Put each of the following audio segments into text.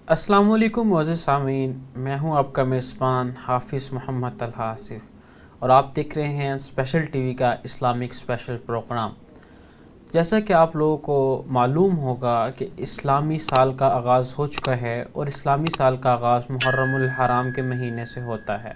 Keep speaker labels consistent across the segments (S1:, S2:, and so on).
S1: السلام علیکم معزز سامعین، میں ہوں آپ کا میزبان حافظ محمد طلحہ آصف اور آپ دیکھ رہے ہیں اسپیشل ٹی وی کا اسلامک اسپیشل پروگرام۔ جیسا کہ آپ لوگوں کو معلوم ہوگا کہ اسلامی سال کا آغاز ہو چکا ہے اور اسلامی سال کا آغاز محرم الحرام کے مہینے سے ہوتا ہے،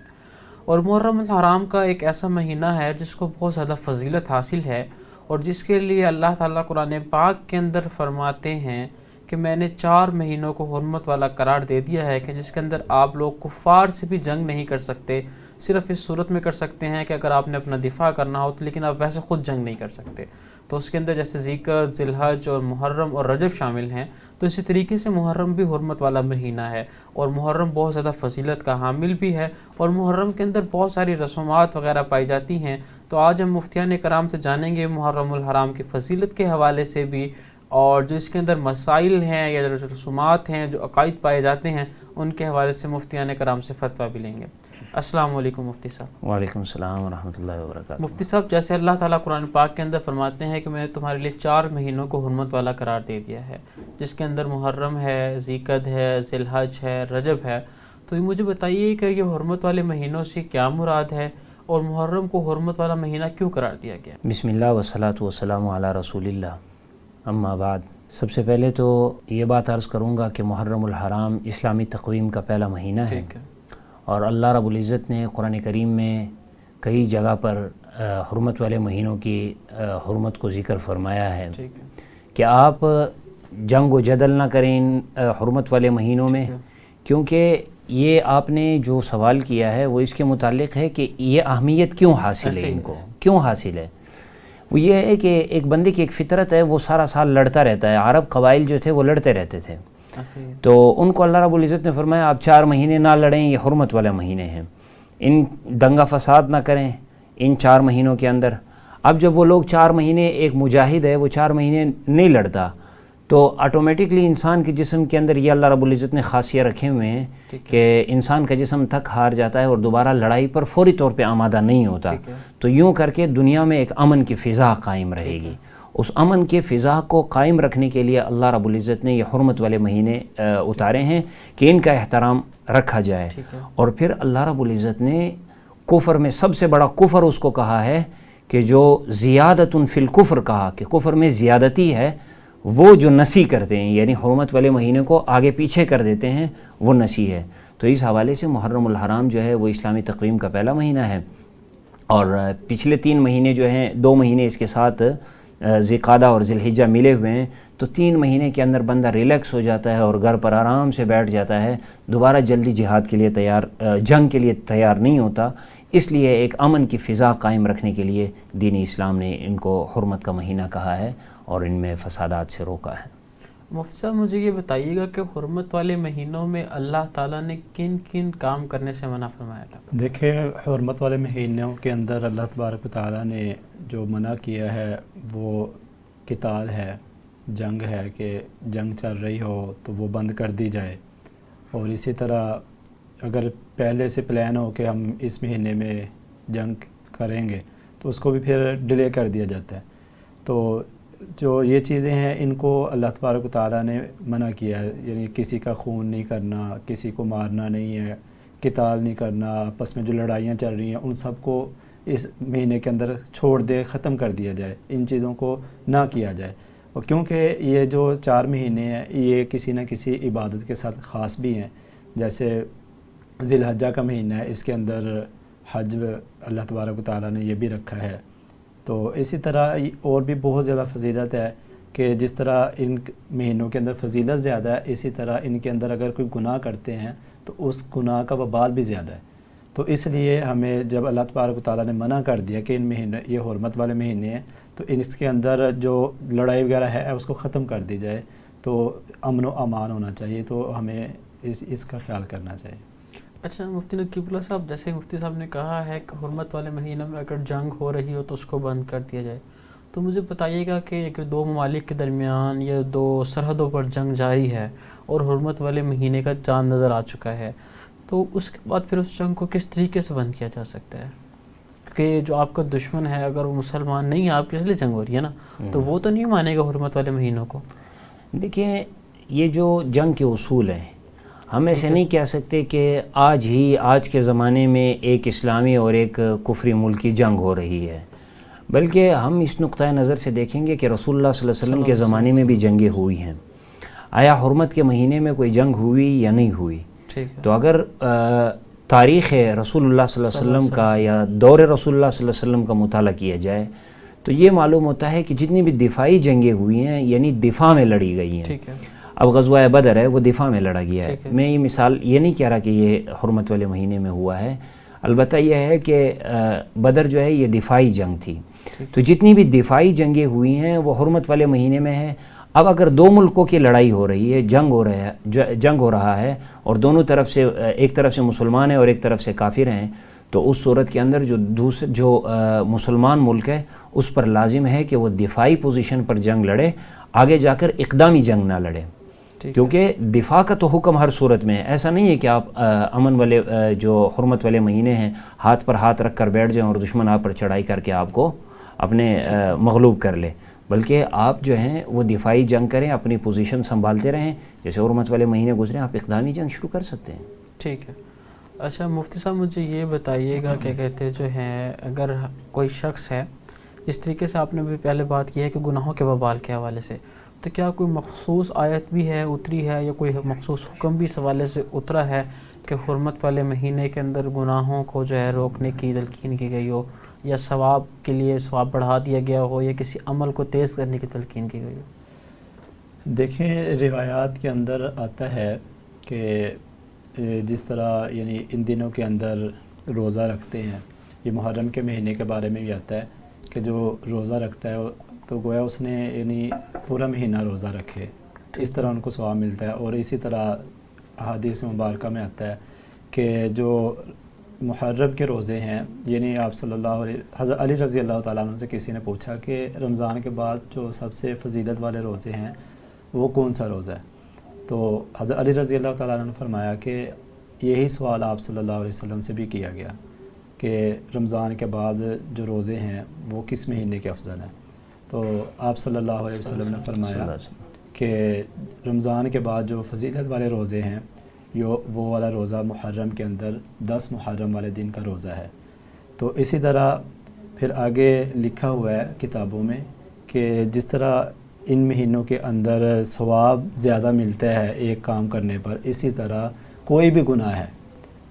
S1: اور محرم الحرام کا ایک ایسا مہینہ ہے جس کو بہت زیادہ فضیلت حاصل ہے، اور جس کے لیے اللہ تعالیٰ قرآن پاک کے اندر فرماتے ہیں کہ میں نے 4 مہینوں کو حرمت والا قرار دے دیا ہے کہ جس کے اندر آپ لوگ کفار سے بھی جنگ نہیں کر سکتے، صرف اس صورت میں کر سکتے ہیں کہ اگر آپ نے اپنا دفاع کرنا ہو تو، لیکن آپ ویسے خود جنگ نہیں کر سکتے۔ تو اس کے اندر جیسے ذیقعدہ، ذی الحج اور محرم اور رجب شامل ہیں، تو اسی طریقے سے محرم بھی حرمت والا مہینہ ہے، اور محرم بہت زیادہ فضیلت کا حامل بھی ہے، اور محرم کے اندر بہت ساری رسومات وغیرہ پائی جاتی ہیں۔ تو آج ہم مفتیان کرام سے جانیں گے محرم الحرام کی فضیلت کے حوالے سے بھی، اور جو اس کے اندر مسائل ہیں یا جو رسومات ہیں، جو عقائد پائے جاتے ہیں، ان کے حوالے سے مفتیان کرام سے فتویٰ بھی لیں گے۔ السلام علیکم مفتی صاحب۔
S2: وعلیکم السلام ورحمۃ اللہ وبرکاتہ۔
S1: مفتی صاحب، جیسے اللہ تعالیٰ قرآن پاک کے اندر فرماتے ہیں کہ میں نے تمہارے لیے 4 مہینوں کو حرمت والا قرار دے دیا ہے، جس کے اندر محرم ہے، ذیقعدہ ہے، ذی الحج ہے، رجب ہے، تو مجھے بتائیے کہ یہ حرمت والے مہینوں سے کیا مراد ہے، اور محرم کو حرمت والا مہینہ کیوں قرار دیا گیا؟
S2: بسم اللہ والصلاۃ والسلام علی رسول اللہ، اما بعد۔ سب سے پہلے تو یہ بات عرض کروں گا کہ محرم الحرام اسلامی تقویم کا پہلا مہینہ ہے، اور اللہ رب العزت نے قرآن کریم میں کئی جگہ پر حرمت والے مہینوں کی حرمت کو ذکر فرمایا ہے کہ آپ جنگ و جدل نہ کریں ان حرمت والے مہینوں میں، کیونکہ یہ آپ نے جو سوال کیا ہے وہ اس کے متعلق ہے کہ یہ اہمیت کیوں حاصل ہے، ان کو کیوں حاصل ہے۔ وہ یہ ہے کہ ایک بندے کی ایک فطرت ہے، وہ سارا سال لڑتا رہتا ہے۔ عرب قبائل جو تھے وہ لڑتے رہتے تھے، تو ان کو اللہ رب العزت نے فرمایا آپ 4 مہینے نہ لڑیں، یہ حرمت والے مہینے ہیں، ان دنگا فساد نہ کریں ان 4 مہینوں کے اندر۔ اب جب وہ لوگ 4 مہینے، ایک مجاہد ہے وہ 4 مہینے نہیں لڑتا، تو آٹومیٹکلی انسان کے جسم کے اندر یہ اللہ رب العزت نے خاصیہ رکھے ہوئے ہیں کہ انسان کا جسم تھک ہار جاتا ہے اور دوبارہ لڑائی پر فوری طور پہ آمادہ نہیں ہوتا، تو یوں کر کے دنیا میں ایک امن کی فضا قائم رہے گی۔ اس امن کے فضا کو قائم رکھنے کے لیے اللہ رب العزت نے یہ حرمت والے مہینے اتارے ہیں کہ ان کا احترام رکھا جائے۔ اور پھر اللہ رب العزت نے کفر میں سب سے بڑا کفر اس کو کہا ہے کہ جو زیادۃ فی الکفر کہا، کہ کفر میں زیادتی ہے، وہ جو نسی کرتے ہیں، یعنی حرمت والے مہینے کو آگے پیچھے کر دیتے ہیں، وہ نسی ہے۔ تو اس حوالے سے محرم الحرام جو ہے وہ اسلامی تقویم کا پہلا مہینہ ہے، اور پچھلے 3 مہینے جو ہیں، 2 مہینے اس کے ساتھ ذیقعدہ اور ذی الحجہ ملے ہوئے ہیں، تو 3 مہینے کے اندر بندہ ریلیکس ہو جاتا ہے اور گھر پر آرام سے بیٹھ جاتا ہے، دوبارہ جلدی جہاد کے لیے جنگ کے لیے تیار نہیں ہوتا۔ اس لیے ایک امن کی فضا قائم رکھنے کے لیے دین اسلام نے ان کو حرمت کا مہینہ کہا ہے اور ان میں فسادات سے روکا ہے۔
S1: مفتی صاحب، مجھے یہ بتائیے گا کہ حرمت والے مہینوں میں اللہ تعالیٰ نے کن کن کام کرنے سے منع فرمایا تھا؟
S3: دیکھیں، حرمت والے مہینوں کے اندر اللہ تبارک و تعالیٰ نے جو منع کیا ہے وہ قتال ہے، جنگ ہے، کہ جنگ چل رہی ہو تو وہ بند کر دی جائے، اور اسی طرح اگر پہلے سے پلان ہو کہ ہم اس مہینے میں جنگ کریں گے تو اس کو بھی پھر ڈیلے کر دیا جاتا ہے۔ تو جو یہ چیزیں ہیں ان کو اللہ تبارک و تعالیٰ نے منع کیا ہے، یعنی کسی کا خون نہیں کرنا، کسی کو مارنا نہیں ہے، قتال نہیں کرنا، آپس میں جو لڑائیاں چل رہی ہیں ان سب کو اس مہینے کے اندر چھوڑ دے، ختم کر دیا جائے، ان چیزوں کو نہ کیا جائے۔ اور کیونکہ یہ جو 4 مہینے ہیں یہ کسی نہ کسی عبادت کے ساتھ خاص بھی ہیں، جیسے ذی الحجہ کا مہینہ ہے، اس کے اندر حج اللہ تبارک و تعالیٰ نے یہ بھی رکھا ہے۔ تو اسی طرح اور بھی بہت زیادہ فضیلت ہے کہ جس طرح ان مہینوں کے اندر فضیلت زیادہ ہے، اسی طرح ان کے اندر اگر کوئی گناہ کرتے ہیں تو اس گناہ کا وبال بھی زیادہ ہے۔ تو اس لیے ہمیں جب اللہ تبارک و تعالیٰ نے منع کر دیا کہ ان مہینے یہ حرمت والے مہینے ہیں تو اس کے اندر جو لڑائی وغیرہ ہے اس کو ختم کر دی جائے، تو امن و امان ہونا چاہیے، تو ہمیں اس کا خیال کرنا چاہیے۔
S1: اچھا مفتی نقیب اللہ صاحب، جیسے مفتی صاحب نے کہا ہے کہ حرمت والے مہینوں میں اگر جنگ ہو رہی ہو تو اس کو بند کر دیا جائے، تو مجھے بتائیے گا کہ اگر 2 ممالک کے درمیان یا 2 سرحدوں پر جنگ جاری ہے اور حرمت والے مہینے کا چاند نظر آ چکا ہے، تو اس کے بعد پھر اس جنگ کو کس طریقے سے بند کیا جا سکتا ہے؟ کہ جو آپ کا دشمن ہے اگر وہ مسلمان نہیں ہے، آپ کس لیے جنگ ہو رہی ہے نا، تو وہ تو نہیں مانے گا حرمت والے مہینوں کو۔
S2: دیکھیں، یہ جو جنگ کے اصول ہیں، ہم ایسے نہیں کہہ سکتے کہ آج کے زمانے میں ایک اسلامی اور ایک کفری ملک کی جنگ ہو رہی ہے، بلکہ ہم اس نقطۂ نظر سے دیکھیں گے کہ رسول اللہ صلی اللہ علیہ وسلم کے زمانے میں بھی جنگیں ہوئی ہیں۔ آیا حرمت کے مہینے میں کوئی جنگ ہوئی یا نہیں ہوئی؟ تو اگر تاریخ رسول اللہ صلی اللہ علیہ وسلم کا یا دور رسول اللہ صلی اللہ علیہ وسلم کا مطالعہ کیا جائے تو یہ معلوم ہوتا ہے کہ جتنی بھی دفاعی جنگیں ہوئی ہیں یعنی دفاع میں لڑی گئی ہیں۔ اب غزوہ بدر ہے وہ دفاع میں لڑا گیا ہے۔ میں یہ مثال یہ نہیں کہہ رہا کہ یہ حرمت والے مہینے میں ہوا ہے، البتہ یہ ہے کہ بدر جو ہے یہ دفاعی جنگ تھی۔ تو جتنی بھی دفاعی جنگیں ہوئی ہیں وہ حرمت والے مہینے میں ہیں۔ اب اگر دو ملکوں کی لڑائی ہو رہی ہے، جنگ ہو رہا ہے اور دونوں طرف سے ایک طرف سے مسلمان ہیں اور ایک طرف سے کافر ہیں، تو اس صورت کے اندر جو مسلمان ملک ہے اس پر لازم ہے کہ وہ دفاعی پوزیشن پر جنگ لڑے، آگے جا کر اقدامی جنگ نہ لڑے، کیونکہ دفاع کا تو حکم ہر صورت میں ہے۔ ایسا نہیں ہے کہ آپ امن والے جو حرمت والے مہینے ہیں ہاتھ پر ہاتھ رکھ کر بیٹھ جائیں اور دشمن آپ پر چڑھائی کر کے آپ کو اپنے مغلوب کر لے، بلکہ آپ جو ہیں وہ دفاعی جنگ کریں، اپنی پوزیشن سنبھالتے رہیں۔ جیسے حرمت والے مہینے گزرے آپ اقدامی جنگ شروع کر سکتے ہیں۔
S1: ٹھیک ہے۔ اچھا مفتی صاحب مجھے یہ بتائیے گا کہ کہتے جو ہیں اگر کوئی شخص ہے، جس طریقے سے آپ نے بھی پہلے بات کی ہے کہ گناہوں کے وبال کے حوالے سے، تو کیا کوئی مخصوص آیت بھی ہے اتری ہے یا کوئی مخصوص حکم بھی اس حوالے سے اترا ہے کہ حرمت والے مہینے کے اندر گناہوں کو جو ہے روکنے کی تلقین کی گئی ہو، یا ثواب کے لیے ثواب بڑھا دیا گیا ہو، یا کسی عمل کو تیز کرنے کی تلقین کی گئی ہو؟
S3: دیکھیں روایات کے اندر آتا ہے کہ جس طرح یعنی ان دنوں کے اندر روزہ رکھتے ہیں، یہ محرم کے مہینے کے بارے میں بھی آتا ہے کہ جو روزہ رکھتا ہے تو گویا اس نے یعنی پورا مہینہ روزہ رکھے، اس طرح ان کو ثواب ملتا ہے۔ اور اسی طرح احادیث مبارکہ میں آتا ہے کہ جو محرم کے روزے ہیں، یعنی آپ صلی اللہ علیہ حضرت علی رضی اللہ تعالیٰ عنہ سے کسی نے پوچھا کہ رمضان کے بعد جو سب سے فضیلت والے روزے ہیں وہ کون سا روزہ ہے؟ تو حضرت علی رضی اللہ تعالیٰ عنہ نے فرمایا کہ یہی سوال آپ صلی اللہ علیہ وسلم سے بھی کیا گیا کہ رمضان کے بعد جو روزے ہیں وہ کس مہینے کے افضل ہیں؟ تو آپ صلی اللہ علیہ وسلم نے فرمایا کہ رمضان کے بعد جو فضیلت والے روزے ہیں وہ والا روزہ محرم کے اندر 10 محرم والے دن کا روزہ ہے۔ تو اسی طرح پھر آگے لکھا ہوا ہے کتابوں میں کہ جس طرح ان مہینوں کے اندر ثواب زیادہ ملتا ہے ایک کام کرنے پر، اسی طرح کوئی بھی گناہ ہے،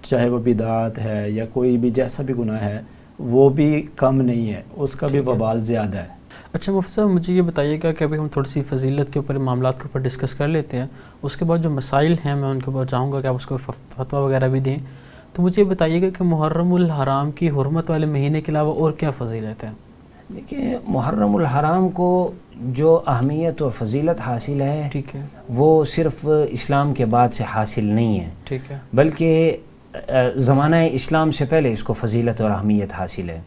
S3: چاہے وہ بدعات ہے یا کوئی بھی جیسا بھی گناہ ہے، وہ بھی کم نہیں ہے، اس کا بھی وبال زیادہ ہے۔
S1: اچھا مفتی صاحب مجھے یہ بتائیے گا کہ ابھی ہم تھوڑی سی فضیلت کے اوپر معاملات کے اوپر ڈسکس کر لیتے ہیں، اس کے بعد جو مسائل ہیں میں ان کے اوپر چاہوں گا کہ آپ اس کو فتویٰ وغیرہ بھی دیں۔ تو مجھے یہ بتائیے گا کہ محرم الحرام کی حرمت والے مہینے کے علاوہ اور کیا فضیلت ہے؟
S2: دیکھیں محرم الحرام کو جو اہمیت اور فضیلت حاصل ہے،
S1: ٹھیک ہے،
S2: وہ صرف اسلام کے بعد سے حاصل نہیں ہے،
S1: ٹھیک ہے،
S2: بلکہ زمانہ اسلام سے پہلے اس کو فضیلت اور اہمیت حاصل ہے۔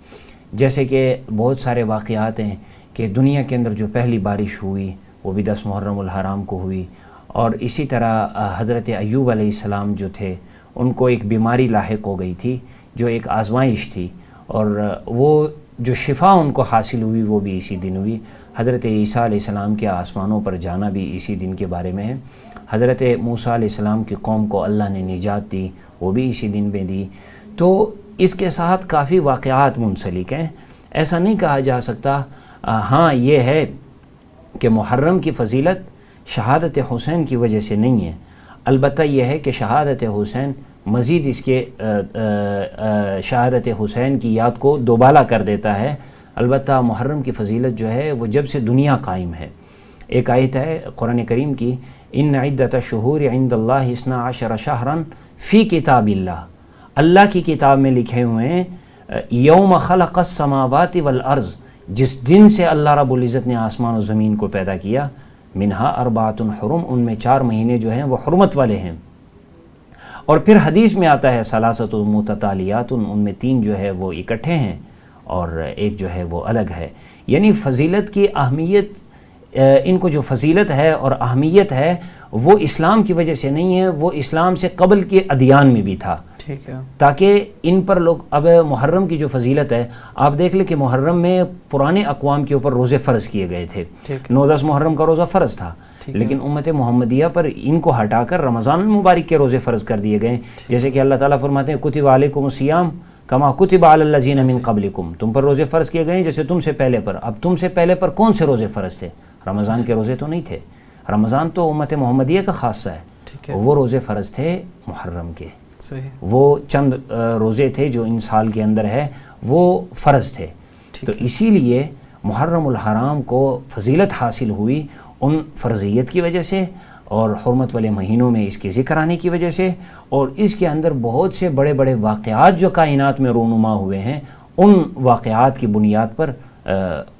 S2: جیسے کہ بہت سارے واقعات ہیں کہ دنیا کے اندر جو پہلی بارش ہوئی وہ بھی 10 محرم الحرام کو ہوئی، اور اسی طرح حضرت ایوب علیہ السلام جو تھے ان کو ایک بیماری لاحق ہو گئی تھی جو ایک آزمائش تھی، اور وہ جو شفا ان کو حاصل ہوئی وہ بھی اسی دن ہوئی۔ حضرت عیسیٰ علیہ السلام کے آسمانوں پر جانا بھی اسی دن کے بارے میں ہے۔ حضرت موسیٰ علیہ السلام کی قوم کو اللہ نے نجات دی، وہ بھی اسی دن پہ دی۔ تو اس کے ساتھ کافی واقعات منسلک ہیں، ایسا نہیں کہا جا سکتا۔ ہاں یہ ہے کہ محرم کی فضیلت شہادت حسین کی وجہ سے نہیں ہے، البتہ یہ ہے کہ شہادت حسین مزید اس کے شہادت حسین کی یاد کو دوبالا کر دیتا ہے۔ البتہ محرم کی فضیلت جو ہے وہ جب سے دنیا قائم ہے۔ ایک آیت ہے قرآن کریم کی، ان عدت الشہور عند اللہ 12 شہرا فی کتاب اللہ، اللہ کی کتاب میں لکھے ہوئے ہیں یوم خلق السماوات والارض، جس دن سے اللہ رب العزت نے آسمان و زمین کو پیدا کیا، منہا 4 حرم، ان میں 4 مہینے جو ہیں وہ حرمت والے ہیں۔ اور پھر حدیث میں آتا ہے ثلاثۃ متتالیات، ان میں 3 جو ہے وہ اکٹھے ہیں اور ایک جو ہے وہ الگ ہے۔ یعنی فضیلت کی اہمیت، ان کو جو فضیلت ہے اور اہمیت ہے وہ اسلام کی وجہ سے نہیں ہے، وہ اسلام سے قبل کے ادیان میں بھی تھا،
S1: ٹھیک ہے،
S2: تاکہ ان پر لوگ اب محرم کی جو فضیلت ہے آپ دیکھ لیں کہ محرم میں پرانے اقوام کے اوپر روزے فرض کیے گئے تھے، 9-10 محرم کا روزہ فرض تھا، لیکن امت محمدیہ پر ان کو ہٹا کر رمضان المبارک کے روزے فرض کر دیے گئے، جیسے کہ اللہ تعالیٰ فرماتے ہیں کتب علیکم الصیام کما کتب علی الذین من قبلکم، تم پر روزے فرض کیے گئے ہیں جیسے تم سے پہلے پر۔ اب تم سے پہلے پر کون سے روزے فرض تھے؟ رمضان کے روزے تو نہیں تھے، رمضان تو امت محمدیہ کا خاصہ ہے، وہ روزے فرض تھے محرم کے، وہ چند روزے تھے جو ان سال کے اندر ہے وہ فرض تھے۔ تو اسی لیے محرم الحرام کو فضیلت حاصل ہوئی ان فرضیت کی وجہ سے اور حرمت والے مہینوں میں اس کے ذکر آنے کی وجہ سے، اور اس کے اندر بہت سے بڑے بڑے واقعات جو کائنات میں رونما ہوئے ہیں، ان واقعات کی بنیاد پر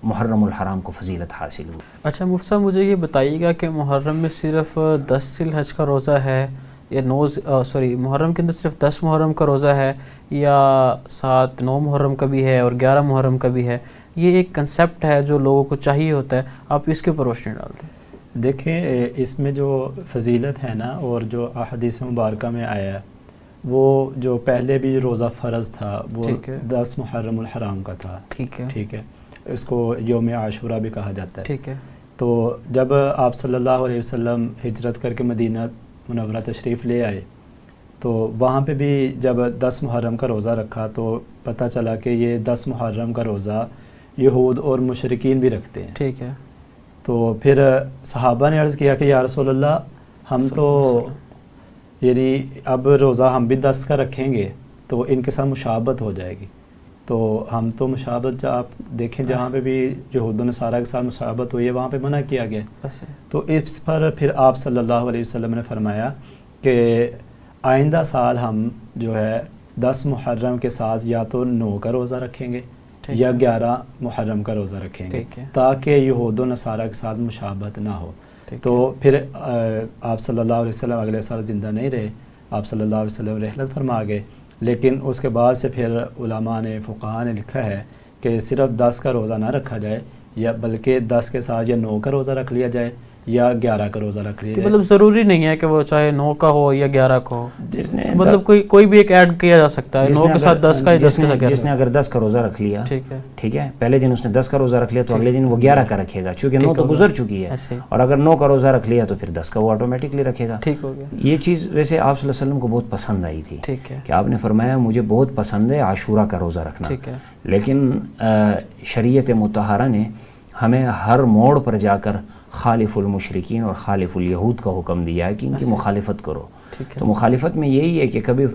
S2: محرم الحرام کو فضیلت حاصل ہوئی۔
S1: اچھا مفتی صاحب مجھے یہ بتائیے گا کہ محرم میں صرف 10 ذی الحج کا روزہ ہے یا محرم کے اندر صرف 10 محرم کا روزہ ہے یا 9 محرم کا بھی ہے اور 11 محرم کا بھی ہے؟ یہ ایک کنسیپٹ ہے جو لوگوں کو چاہیے ہوتا ہے، آپ اس کے اوپر روشنی ڈالتے ہیں۔
S3: دیکھیں اس میں جو فضیلت ہے نا اور جو احادیث مبارکہ میں آیا ہے، وہ جو پہلے بھی روزہ فرض تھا وہ 10 محرم الحرام کا تھا، ٹھیک ہے، اس کو یوم عاشورہ بھی کہا جاتا ہے،
S1: ٹھیک ہے۔
S3: تو جب آپ صلی اللہ علیہ وسلم ہجرت کر کے مدینہ منورہ تشریف لے آئے تو وہاں پہ بھی جب 10 محرم کا روزہ رکھا تو پتہ چلا کہ یہ 10 محرم کا روزہ یہود اور مشرکین بھی رکھتے ہیں،
S1: ٹھیک ہے۔
S3: تو پھر صحابہ نے عرض کیا کہ یا رسول اللہ ہم تو یعنی اب روزہ ہم بھی 10 کا رکھیں گے تو ان کے ساتھ مشابہت ہو جائے گی، تو ہم تو مشابہت آپ دیکھیں جہاں پہ بھی یہود و نصارہ کے ساتھ مشابہت ہوئی ہے وہاں پہ منع کیا گیا۔ تو اس پر پھر آپ صلی اللہ علیہ وسلم نے فرمایا کہ آئندہ سال ہم جو ہے 10 محرم کے ساتھ یا تو 9 کا روزہ رکھیں گے یا 11 محرم کا روزہ رکھیں گے تاکہ یہود و نصارہ کے ساتھ مشابہت نہ ہو۔ تو پھر آپ صلی اللہ علیہ وسلم اگلے سال زندہ نہیں رہے، آپ صلی اللہ علیہ وسلم رحلت فرما گئے، لیکن اس کے بعد سے پھر علماء نے فقہاء نے لکھا ہے کہ صرف 10 کا روزہ نہ رکھا جائے یا بلکہ 10 کے ساتھ یا 9 کا روزہ رکھ لیا جائے یا 11 کا روزہ رکھ لیا جائے۔
S1: مطلب ضروری نہیں ہے کہ وہ چاہے 9 کا ہو یا 11 کا ہو، مطلب کوئی بھی ایک ایڈ کیا جا سکتا ہے، 9 کے ساتھ 10 کا یا 10 کے ساتھ 11۔
S2: جس نے اگر 10 کا روزہ رکھ لیا، ٹھیک ہے، پہلے دن اس نے 10 کا روزہ رکھ لیا تو اگلے دن وہ 11 کا رکھے گا، چونکہ 9 تو گزر چکی ہے، اور اگر 9 کا روزہ رکھ لیا تو پھر 10 کا وہ آٹومیٹکلی رکھے گا۔ یہ چیز ویسے آپ صلی اللہ علیہ وسلم کو بہت پسند آئی تھی کہ آپ نے فرمایا مجھے بہت پسند ہے عاشورہ کا روزہ رکھنا، لیکن شریعت مطہرہ نے ہمیں ہر موڑ پر جا کر خالف المشرکین اور خالف الیہود کا حکم دیا ہے کہ ان کی مخالفت کرو۔ تو مخالفت میں یہی ہے کہ کبھی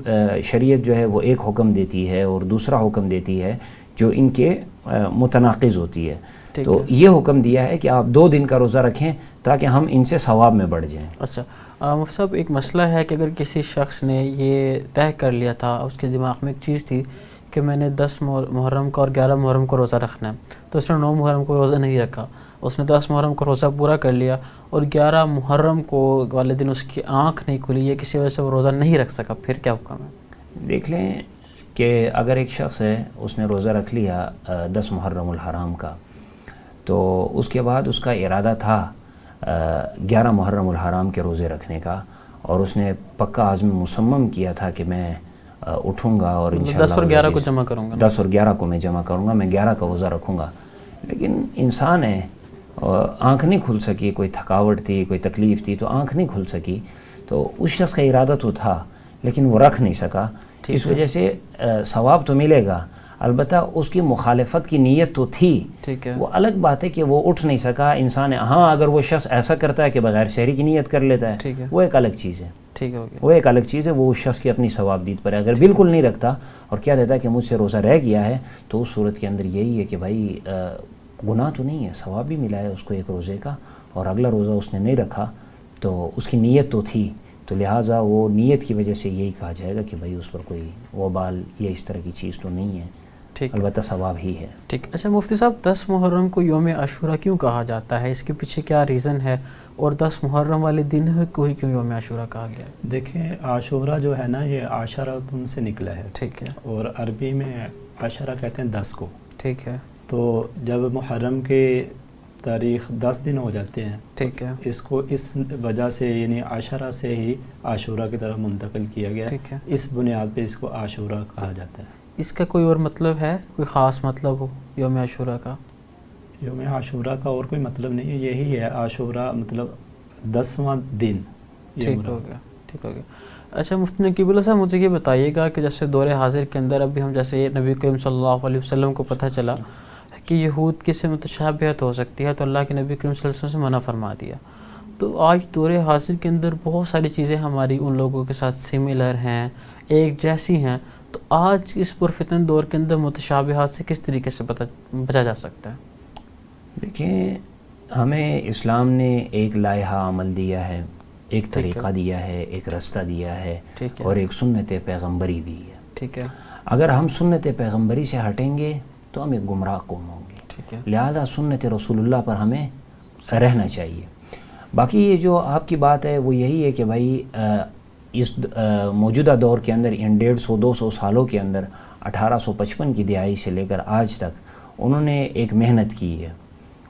S2: شریعت جو ہے وہ ایک حکم دیتی ہے اور دوسرا حکم دیتی ہے جو ان کے متناقض ہوتی ہے، تو یہ حکم دیا ہے کہ آپ 2 دن کا روزہ رکھیں تاکہ ہم ان سے ثواب میں بڑھ جائیں۔
S1: اچھا مفتی صاحب ایک مسئلہ ہے کہ اگر کسی شخص نے یہ طے کر لیا تھا، اس کے دماغ میں ایک چیز تھی کہ میں نے 10 محرم کا اور 11 محرم کا روزہ رکھنا ہے، تو اس نے 9 محرم کو روزہ نہیں رکھا، اس نے 10 محرم کا روزہ پورا کر لیا اور 11 محرم کو والے دن اس کی آنکھ نہیں کھلی ہے، کسی وجہ سے وہ روزہ نہیں رکھ سکا، پھر کیا حکم ہے؟
S2: دیکھ لیں کہ اگر ایک شخص ہے اس نے روزہ رکھ لیا 10 محرم الحرام کا، تو اس کے بعد اس کا ارادہ تھا 11 محرم الحرام کے روزے رکھنے کا، اور اس نے پکا عزم مصمم کیا تھا کہ میں اٹھوں گا اور انشاءاللہ
S1: 10 اور 11 کو جمع کروں گا،
S2: 10 اور 11 کو میں جمع کروں گا، میں 11 کا روزہ رکھوں گا، لیکن انسان ہے آنکھ نہیں کھل سکی، کوئی تھکاوٹ تھی، کوئی تکلیف تھی تو آنکھ نہیں کھل سکی، تو اس شخص کا ارادہ تو تھا لیکن وہ رکھ نہیں سکا، اس وجہ سے ثواب تو ملے گا، البتہ اس کی مخالفت کی نیت تو تھی، وہ الگ بات ہے کہ وہ اٹھ نہیں سکا انسان ہے۔ ہاں اگر وہ شخص ایسا کرتا ہے کہ بغیر سحری کی نیت کر لیتا ہے وہ ایک الگ چیز ہے، وہ ایک الگ چیز ہے، وہ اس شخص کی اپنی ثواب دید پر ہے۔ اگر بالکل نہیں رکھتا اور کیا دیتا ہے کہ مجھ سے روزہ رہ گیا ہے، تو اس صورت کے اندر یہی ہے کہ بھائی گناہ تو نہیں ہے، ثواب بھی ملا ہے اس کو ایک روزے کا، اور اگلا روزہ اس نے نہیں رکھا تو اس کی نیت تو تھی، تو لہٰذا وہ نیت کی وجہ سے یہی کہا جائے گا کہ بھائی اس پر کوئی وبال یا اس طرح کی چیز تو نہیں ہے، البتہ ثواب ہی ہے۔
S1: ٹھیک۔ اچھا مفتی صاحب 10 محرم کو یوم عاشورہ کیوں کہا جاتا ہے؟ اس کے پیچھے کیا ریزن ہے، اور 10 محرم والے دن کو ہی کیوں یوم عاشورہ کہا گیا؟
S3: دیکھیں عاشورہ جو ہے نا یہ عاشرۃ سے نکلا ہے،
S1: ٹھیک ہے،
S3: اور عربی میں عاشرہ کہتے ہیں 10 کو،
S1: ٹھیک ہے،
S3: تو جب محرم کے تاریخ 10 دن ہو جاتے ہیں،
S1: ٹھیک ہے،
S3: اس کو اس وجہ سے یعنی عاشرہ سے ہی عاشورہ کی طرف منتقل کیا گیا،
S1: ٹھیک ہے،
S3: اس بنیاد پہ اس کو عاشورہ کہا جاتا ہے۔
S1: اس کا کوئی اور مطلب ہے، کوئی خاص مطلب ہو یوم عاشورہ کا؟
S3: یوم عاشورہ کا اور کوئی مطلب نہیں ہے، یہی ہے عاشورہ، مطلب 10واں دن.
S1: ٹھیک ہو گیا، ٹھیک ہو گیا. اچھا مفتی نقیب اللہ صاحب مجھے یہ بتائیے گا کہ جیسے دور حاضر کے اندر ابھی ہم جیسے نبی کریم صلی اللہ علیہ وسلم کو پتہ چلا کہ یہود کی سے متشابہت ہو سکتی ہے تو اللہ کے نبی کریم صلی اللہ علیہ وسلم سے منع فرما دیا. تو آج دور حاضر کے اندر بہت ساری چیزیں ہماری ان لوگوں کے ساتھ سملر ہیں، ایک جیسی ہیں. تو آج اس پرفتن دور کے اندر متشابہات سے کس طریقے سے بچا جا سکتا ہے؟
S2: دیکھیں، ہمیں اسلام نے ایک لائحہ عمل دیا ہے، ایک طریقہ دیا ہے، ایک رستہ دیا ہے، اور ایک سنت پیغمبری دی ہے.
S1: ٹھیک ہے.
S2: اگر ہم سنت پیغمبری سے ہٹیں گے تو ہم ایک گمراہ قوم ہوں گے.
S1: ٹھیک ہے.
S2: لہذا سنت رسول اللہ پر ہمیں رہنا چاہیے. باقی یہ جو آپ کی بات ہے وہ یہی ہے کہ بھائی اس موجودہ دور کے اندر ان 150-200 سالوں کے اندر 1855 کی دہائی سے لے کر آج تک انہوں نے ایک محنت کی ہے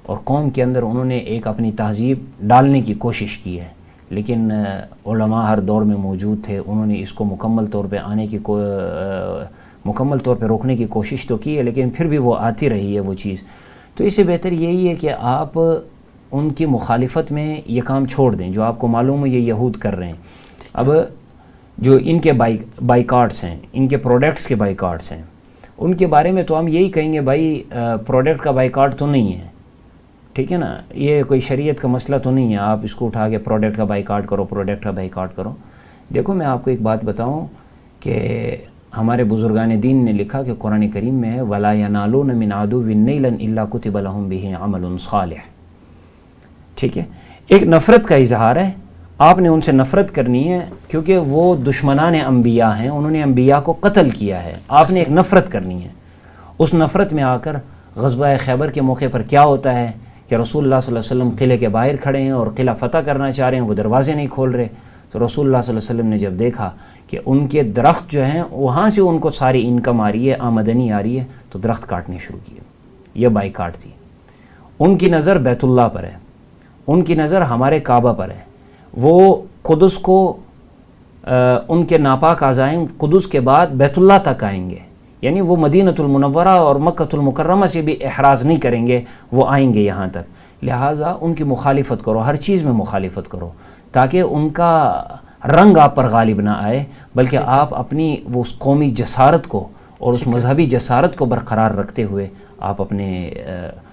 S2: اور قوم کے اندر انہوں نے ایک اپنی تہذیب ڈالنے کی کوشش کی ہے. لیکن علماء ہر دور میں موجود تھے، انہوں نے اس کو مکمل طور پہ روکنے کی کوشش تو کی ہے، لیکن پھر بھی وہ آتی رہی ہے وہ چیز. تو اس سے بہتر یہی ہے کہ آپ ان کی مخالفت میں یہ کام چھوڑ دیں جو آپ کو معلوم ہے یہ یہود کر رہے ہیں. اب جو ان کے بائیکاٹس ہیں، ان کے پروڈکٹس کے بائیکاٹس ہیں، ان کے بارے میں تو ہم یہی کہیں گے بھائی پروڈکٹ کا بائیکاٹ تو نہیں ہے، ٹھیک ہے نا، یہ کوئی شریعت کا مسئلہ تو نہیں ہے آپ اس کو اٹھا کے پروڈکٹ کا بائیکاٹ کرو، پروڈکٹ کا بائیکاٹ کرو. دیکھو میں آپ کو ایک بات بتاؤں کہ ہمارے بزرگان دین نے لکھا کہ قرآن کریم میں ہے وَلَا يَنَالُونَ مِنْ عَدُوٍّ نَيْلًا إِلَّا كُتِبَ لَهُمْ بِهِ عَمَلٌ صَالِحٌ. ٹھیک ہے، ایک نفرت کا اظہار ہے، آپ نے ان سے نفرت کرنی ہے کیونکہ وہ دشمنان انبیاء ہیں، انہوں نے انبیاء کو قتل کیا ہے، آپ نے ایک نفرت کرنی ہے. اس نفرت میں آ کر غزوہ خیبر کے موقع پر کیا ہوتا ہے کہ رسول اللہ صلی اللہ علیہ وسلم قلعے کے باہر کھڑے ہیں اور قلعہ فتح کرنا چاہ رہے ہیں، وہ دروازے نہیں کھول رہے. تو رسول اللہ صلی اللہ علیہ وسلم نے جب دیکھا کہ ان کے درخت جو ہیں وہاں سے ان کو ساری انکم آ رہی ہے، آمدنی آ رہی ہے، تو درخت کاٹنے شروع کیے. یہ بائیکاٹ تھی. ان کی نظر بیت اللہ پر ہے، ان کی نظر ہمارے کعبہ پر ہے. وہ قدس کو ان کے ناپاک اعضائیں قدس کے بعد بیت اللہ تک آئیں گے، یعنی وہ مدینۃ المنورہ اور مکۃ المکرمہ سے بھی احراز نہیں کریں گے، وہ آئیں گے یہاں تک. لہٰذا ان کی مخالفت کرو، ہر چیز میں مخالفت کرو تاکہ ان کا رنگ آپ پر غالب نہ آئے، بلکہ آپ اپنی وہ اس قومی جسارت کو اور اس مذہبی جسارت کو برقرار رکھتے ہوئے آپ اپنے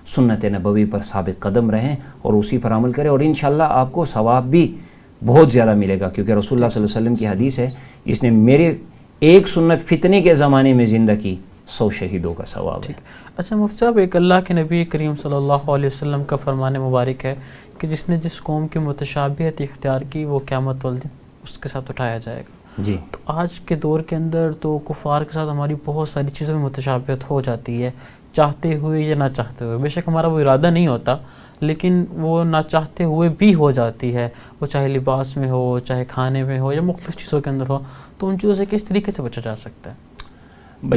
S2: سنت نبوی پر ثابت قدم رہیں اور اسی پر عمل کریں، اور انشاءاللہ آپ کو ثواب بھی بہت زیادہ ملے گا. کیونکہ رسول اللہ صلی اللہ علیہ وسلم کی حدیث ہے، اس نے میرے ایک سنت فتنے کے زمانے میں زندہ کی 100 شہیدوں کا ثواب ہے.
S1: اچھا مفتی صاحب، ایک اللہ کے نبی کریم صلی اللہ علیہ وسلم کا فرمان مبارک ہے کہ جس نے جس قوم کی متشابہت اختیار کی وہ قیامت والدین اس کے ساتھ اٹھایا جائے گا.
S2: جی.
S1: تو آج کے دور کے اندر تو کفار کے ساتھ ہماری بہت ساری چیزوں میں متشابہت ہو جاتی ہے، چاہتے ہوئے یا نہ چاہتے ہوئے. بے شک ہمارا وہ ارادہ نہیں ہوتا، لیکن وہ نہ چاہتے ہوئے بھی ہو جاتی ہے، وہ چاہے لباس میں ہو، چاہے کھانے میں ہو، یا مختلف چیزوں کے اندر ہو. تو ان چیزوں سے کس طریقے سے بچا جا سکتا ہے؟